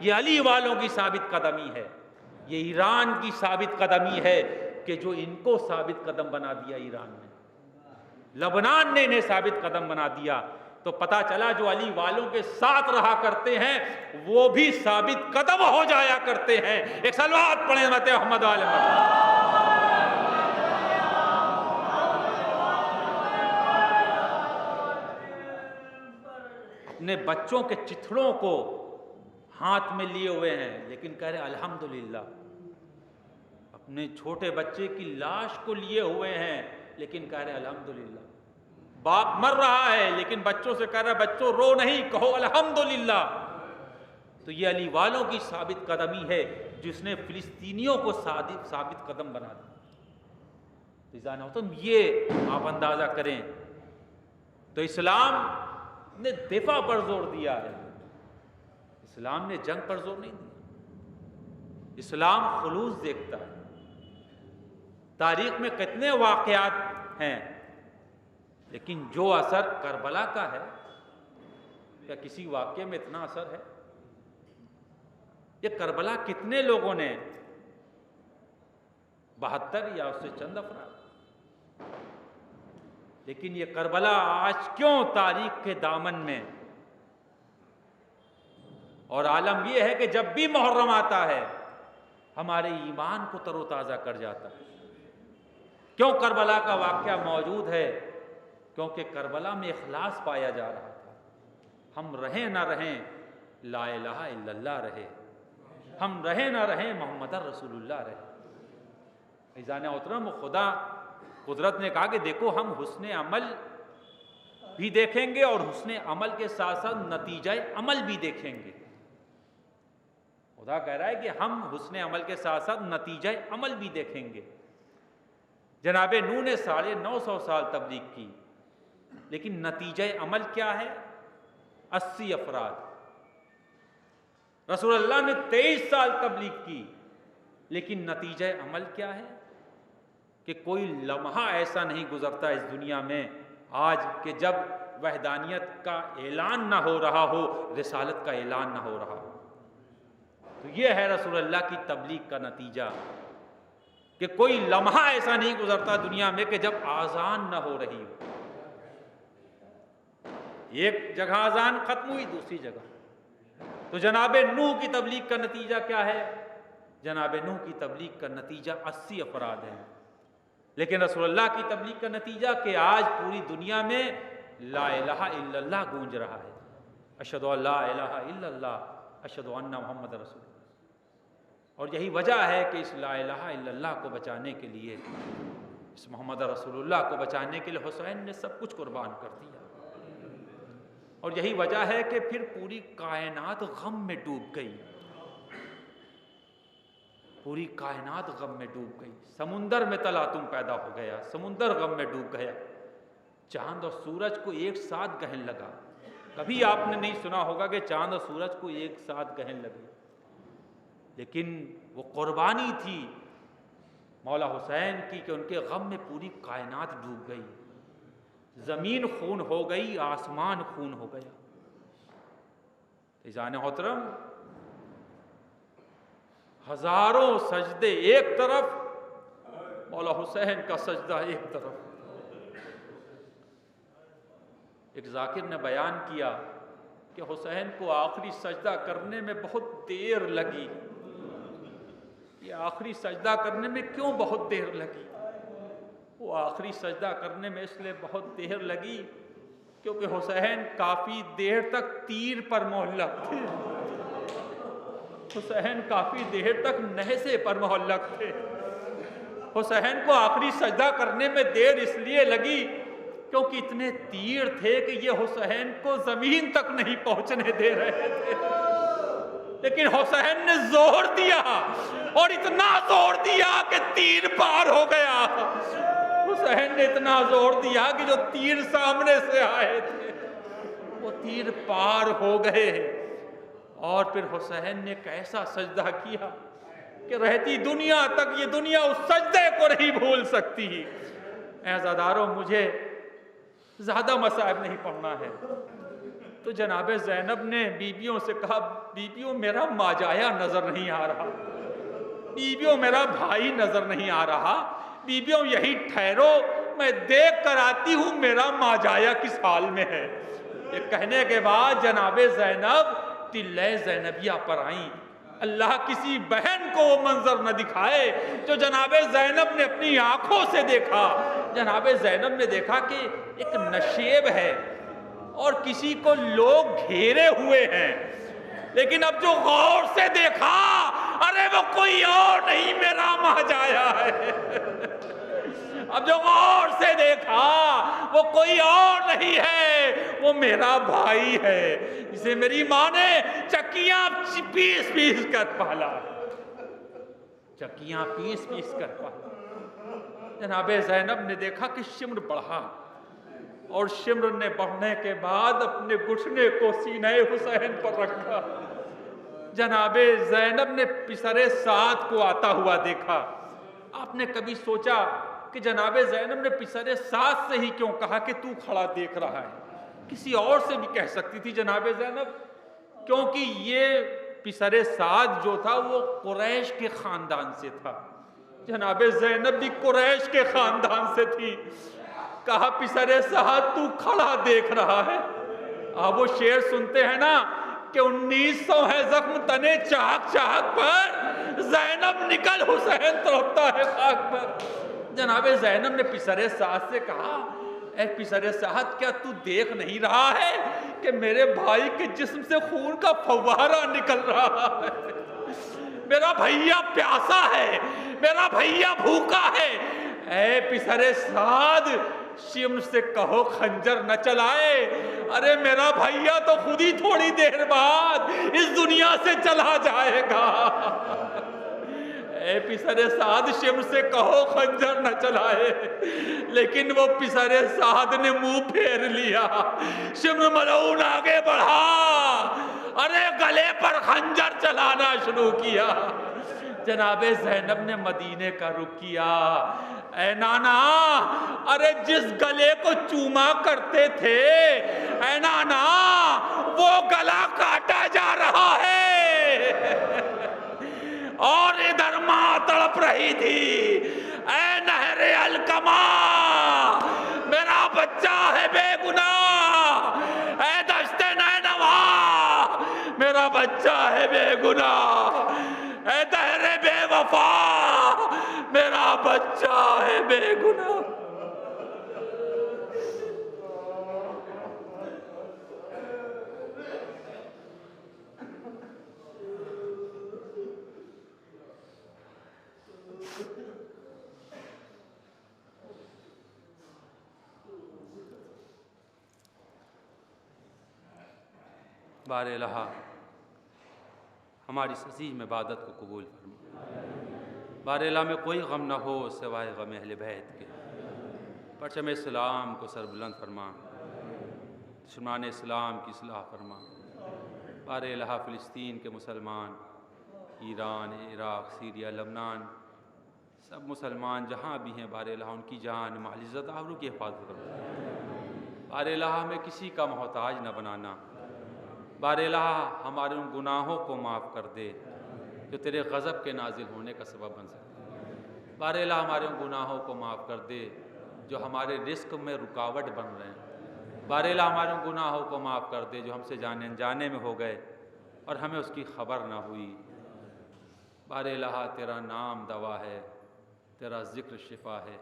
یہ علی والوں کی ثابت قدمی ہے, یہ ایران کی ثابت قدمی ہے کہ جو ان کو ثابت قدم بنا دیا ایران نے, لبنان نے انہیں ثابت قدم بنا دیا. تو پتا چلا جو علی والوں کے ساتھ رہا کرتے ہیں وہ بھی ثابت قدم ہو جایا کرتے ہیں. ایک صلوات پڑھیں امت محمد والے محمد. اپنے بچوں کے چتھڑوں کو ہاتھ میں لیے ہوئے ہیں لیکن کہہ رہے الحمدللہ. اپنے چھوٹے بچے کی لاش کو لیے ہوئے ہیں لیکن کہہ رہے الحمدللہ. باپ مر رہا ہے لیکن بچوں سے کہہ رہا ہے بچوں رو نہیں, کہو الحمدللہ. تو یہ علی والوں کی ثابت قدمی ہے جس نے فلسطینیوں کو ثابت قدم بنا دیا. تم یہ آپ اندازہ کریں تو اسلام نے دفاع پر زور دیا ہے, اسلام نے جنگ پر زور نہیں دیا. اسلام خلوص دیکھتا ہے. تاریخ میں کتنے واقعات ہیں لیکن جو اثر کربلا کا ہے کیا کسی واقعے میں اتنا اثر ہے؟ یہ کربلا کتنے لوگوں نے, 72 یا اس سے چند افراد, لیکن یہ کربلا آج کیوں تاریخ کے دامن میں. اور عالم یہ ہے کہ جب بھی محرم آتا ہے ہمارے ایمان کو تر و تازہ کر جاتا ہے. کیوں کربلا کا واقعہ موجود ہے؟ کیونکہ کربلا میں اخلاص پایا جا رہا تھا. ہم رہیں نہ رہیں لا الہ الا اللہ رہے, ہم رہیں نہ رہیں محمد رسول اللہ رہے. عزیزان محترم, خدا قدرت نے کہا کہ دیکھو ہم حسن عمل بھی دیکھیں گے اور حسن عمل کے ساتھ ساتھ نتیجہ عمل بھی دیکھیں گے. خدا کہہ رہا ہے کہ ہم حسن عمل کے ساتھ ساتھ نتیجہ عمل بھی دیکھیں گے۔ جناب نوح نے 950 سال تبلیغ کی، لیکن نتیجہ عمل کیا ہے؟ 80 افراد۔ رسول اللہ نے 23 سال تبلیغ کی، لیکن نتیجہ عمل کیا ہے؟ کہ کوئی لمحہ ایسا نہیں گزرتا اس دنیا میں آج کہ جب وحدانیت کا اعلان نہ ہو رہا ہو، رسالت کا اعلان نہ ہو رہا ہو۔ تو یہ ہے رسول اللہ کی تبلیغ کا نتیجہ، کہ کوئی لمحہ ایسا نہیں گزرتا دنیا میں کہ جب آذان نہ ہو رہی ہو۔ ایک جگہ آذان ختم ہوئی، دوسری جگہ۔ تو جناب نوح کی تبلیغ کا نتیجہ کیا ہے؟ جناب نوح کی تبلیغ کا نتیجہ 80 افراد ہیں، لیکن رسول اللہ کی تبلیغ کا نتیجہ کہ آج پوری دنیا میں لا الہ الا اللہ گونج رہا ہے۔ اشہد ان لا الہ الا اللہ، اشہد ان محمد رسول اللہ۔ اور یہی وجہ ہے کہ اس لا الہ الا اللہ کو بچانے کے لیے، اس محمد رسول اللہ کو بچانے کے لیے حسین نے سب کچھ قربان کر دیا۔ اور یہی وجہ ہے کہ پھر پوری کائنات غم میں ڈوب گئی، پوری کائنات غم میں ڈوب گئی۔ سمندر میں تلاطم پیدا ہو گیا، سمندر غم میں ڈوب گیا۔ چاند اور سورج کو ایک ساتھ گہن لگا۔ کبھی آپ نے نہیں سنا ہوگا کہ چاند اور سورج کو ایک ساتھ گہن لگے، لیکن وہ قربانی تھی مولا حسین کی کہ ان کے غم میں پوری کائنات ڈوب گئی۔ زمین خون ہو گئی، آسمان خون ہو گیا۔ عزیزان محترم، ہزاروں سجدے ایک طرف، مولا حسین کا سجدہ ایک طرف۔ ایک ذاکر نے بیان کیا کہ حسین کو آخری سجدہ کرنے میں بہت دیر لگی۔ یہ آخری سجدہ کرنے میں کیوں بہت دیر لگی؟ وہ آخری سجدہ کرنے میں اس لیے بہت دیر لگی کیونکہ حسین کافی دیر تک تیر پر معلق تھے، حسین کافی دیر تک نہسے پر معلق تھے۔ حسین کو آخری سجدہ کرنے میں دیر اس لیے لگی کیونکہ اتنے تیر تھے کہ یہ حسین کو زمین تک نہیں پہنچنے دے رہے تھے، لیکن حسین نے زور دیا اور اتنا زور دیا کہ تیر پار ہو گیا۔ حسین نے اتنا زور دیا کہ جو تیر سامنے سے آئے تھے وہ تیر پار ہو گئے۔ اور پھر حسین نے ایک ایسا سجدہ کیا کہ رہتی دنیا تک یہ دنیا اس سجدے کو نہیں بھول سکتی۔ اے عزاداروں، مجھے زیادہ مصائب نہیں پڑھنا ہے، تو جناب زینب نے بیبیوں سے کہا، بیبیوں میرا ماجایا نظر نہیں آ رہا، بیبیوں میرا بھائی نظر نہیں آ رہا، بیبیوں یہی ٹھہرو، میں دیکھ کر آتی ہوں میرا ماجایا کس حال میں ہے۔ یہ کہنے کے بعد جناب زینب تلے زینبیہ پر آئیں۔ اللہ کسی بہن کو وہ منظر نہ دکھائے جو جناب زینب نے اپنی آنکھوں سے دیکھا۔ جناب زینب نے دیکھا کہ ایک نشیب ہے اور کسی کو لوگ گھیرے ہوئے ہیں، لیکن اب جو غور سے دیکھا، ارے وہ کوئی اور نہیں میرا ماجایا ہے۔ اب جو غور سے دیکھا وہ کوئی اور نہیں ہے، وہ میرا بھائی ہے جسے میری ماں نے چکیاں پیس پیس کر پالا، چکیاں پیس پیس کر پالا۔ جناب زینب نے دیکھا کہ شمر بڑھا، اور شمر نے بڑھنے کے بعد اپنے گھٹنے کو سینہ حسین پر رکھا۔ جناب زینب نے پسر سعد کو آتا ہوا دیکھا۔ آپ نے کبھی سوچا کہ جناب زینب نے پسر سعد سے ہی کیوں کہا کہ تو کھڑا دیکھ رہا ہے؟ کسی اور سے بھی کہہ سکتی تھی جناب زینب، کیونکہ یہ پسر سعد جو تھا وہ قریش کے خاندان سے تھا، جناب زینب بھی قریش کے خاندان سے تھی۔ کہا پسر سعد تو کھڑا دیکھ رہا ہے؟ آپ وہ شعر سنتے ہیں نا کہ 1900 ہے زخم تنے چاک چاک پر، زینب نکل حسین تڑپتا ہے خاک پر۔ جناب زینب نے پسر سعد سے کہا، اے پسر سعد کیا تو دیکھ نہیں رہا ہے کہ میرے بھائی کے جسم سے خون کا فوارہ نکل رہا ہے؟ میرا بھائیا پیاسا ہے، میرا بھائیا بھوکا ہے۔ اے پسر سعد شمر سے کہو خنجر نہ چلائے. ارے میرا بھیا تو خود ہی تھوڑی دیر بعد اس دنیا سے چلا جائے گا. اے پسر سعد شمر سے کہو خنجر نہ چلائے. لیکن وہ پسر سعد نے منہ پھیر لیا. شمر ملعون آگے بڑھا، ارے گلے پر خنجر چلانا شروع کیا. جناب زینب نے مدینے کا رخ کیا. اے نانا، ارے جس گلے کو چوما کرتے تھے اے نانا، وہ گلا کاٹا جا رہا ہے. اور ادھر ماں تڑپ رہی تھی. اے نہر الکما، میرا بچہ ہے بے گناہ. اے دشت نینوا، میرا بچہ ہے بے گناہ. اے دہر بے وفا، میرا بچہ ہے بے گناہ. بار الہ ہماری اس عظیم عبادت کو قبول فرما. بار الہ میں کوئی غم نہ ہو سوائے غم اہل بیت کے. پرچم اسلام کو سر بلند فرما، دشمنان اسلام کی اصلاح فرما. بار الہ فلسطین کے مسلمان، ایران، عراق، سیریا، لبنان، سب مسلمان جہاں بھی ہیں بار الہ ان کی جان، مال، عزت، آبرو کی حفاظت کرو. بار الہ ہمیں کسی کا محتاج نہ بنانا. بار الہ ہمارے ان گناہوں کو معاف کر دے جو تیرے غضب کے نازل ہونے کا سبب بن سکتے ہیں. بار الہ ہمارے ان گناہوں کو معاف کر دے جو ہمارے رزق میں رکاوٹ بن رہے ہیں. بار الہ ہمارے ان گناہوں کو معاف کر دے جو ہم سے جانے انجانے میں ہو گئے اور ہمیں اس کی خبر نہ ہوئی. بار الہ تیرا نام دوا ہے، تیرا ذکر شفا ہے.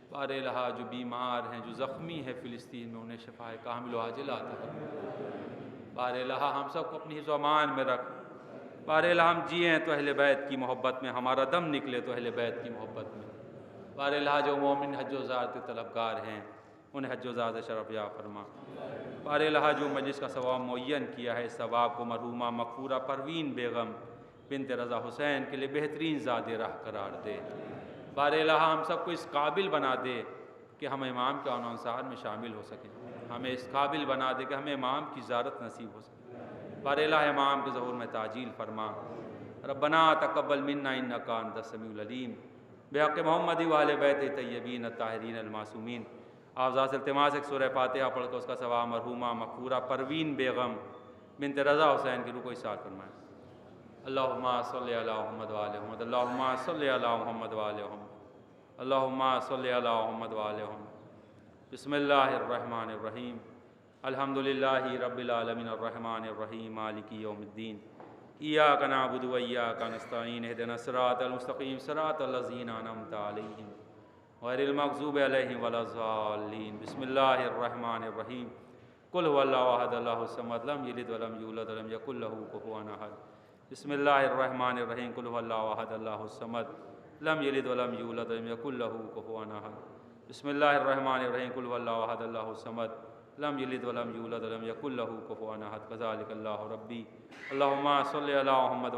بار الہ جو بیمار ہیں، جو زخمی ہیں فلسطین میں، انہیں شفا کامل و عاجل عطا کر. بار الہ ہم سب کو اپنی حفظ و امان میں رکھ. بار الہ ہم جئیں تو اہل بیت کی محبت میں، ہمارا دم نکلے تو اہل بیت کی محبت میں. بار الہ جو مومن حج و زیارت طلبگار ہیں انہیں حج و زیارت شرف یا فرما. بار الہ جو مجلس کا ثواب معین کیا ہے، اس ثواب کو مرحومہ مغفورہ پروین بیگم بنت رضا حسین کے لیے بہترین زاد راہ قرار دے. بار الہ ہم سب کو اس قابل بنا دے کہ ہم امام کے عنوان انصار میں شامل ہو سکیں. ہمیں اس قابل بنا دے کہ ہمیں امام کی زیارت نصیب ہو سکے. بار الہ امام کے ظہور میں تعجیل فرما. ربنا تقبل منا انک انت السمیع العلیم. بحق محمد و اہل بیت طیبین الطاہرین المعصومین. آپ ذات سے التماس ایک سورہ فاتحہ پڑھ کر اس کا ثواب مرحومہ مغفورہ پروین بیگم بنت رضا حسین کی روح کو احسان فرمائیں. اللہم صلی علی محمد و آل محمد. اللہم صلی علی محمد و آل محمد. اللہم صلی علی محمد و آل محمد. بسم اللہ الرحمن الرحیم. الحمدللہ رب العالمین الرحمن الرحیم مالک یوم الدین. ایاک نعبد و ایاک نستعین. اہدنا الصراط المستقیم صراط الذین انعمت علیہم غیر المغضوب علیہم ولا الضالین. بسم اللہ الرحمن الرحیم. قل هو اللہ احد اللہ الصمد لم یلد ولم یولد ولم یکن له کفوا احد. بسم اللہ الرحمن الرحیم. قل هو اللہ احد اللہ الصمد لم یلد ولم یولد ولم یکن له کفوا احد. بسم اللہ الرحمن الرحیم. قل هو اللہ احد اللہ الصمد لم یلد ولم یولد ولم یکن له کفوا احد. کذالک اللہ ربی. اللہم صلی علی محمد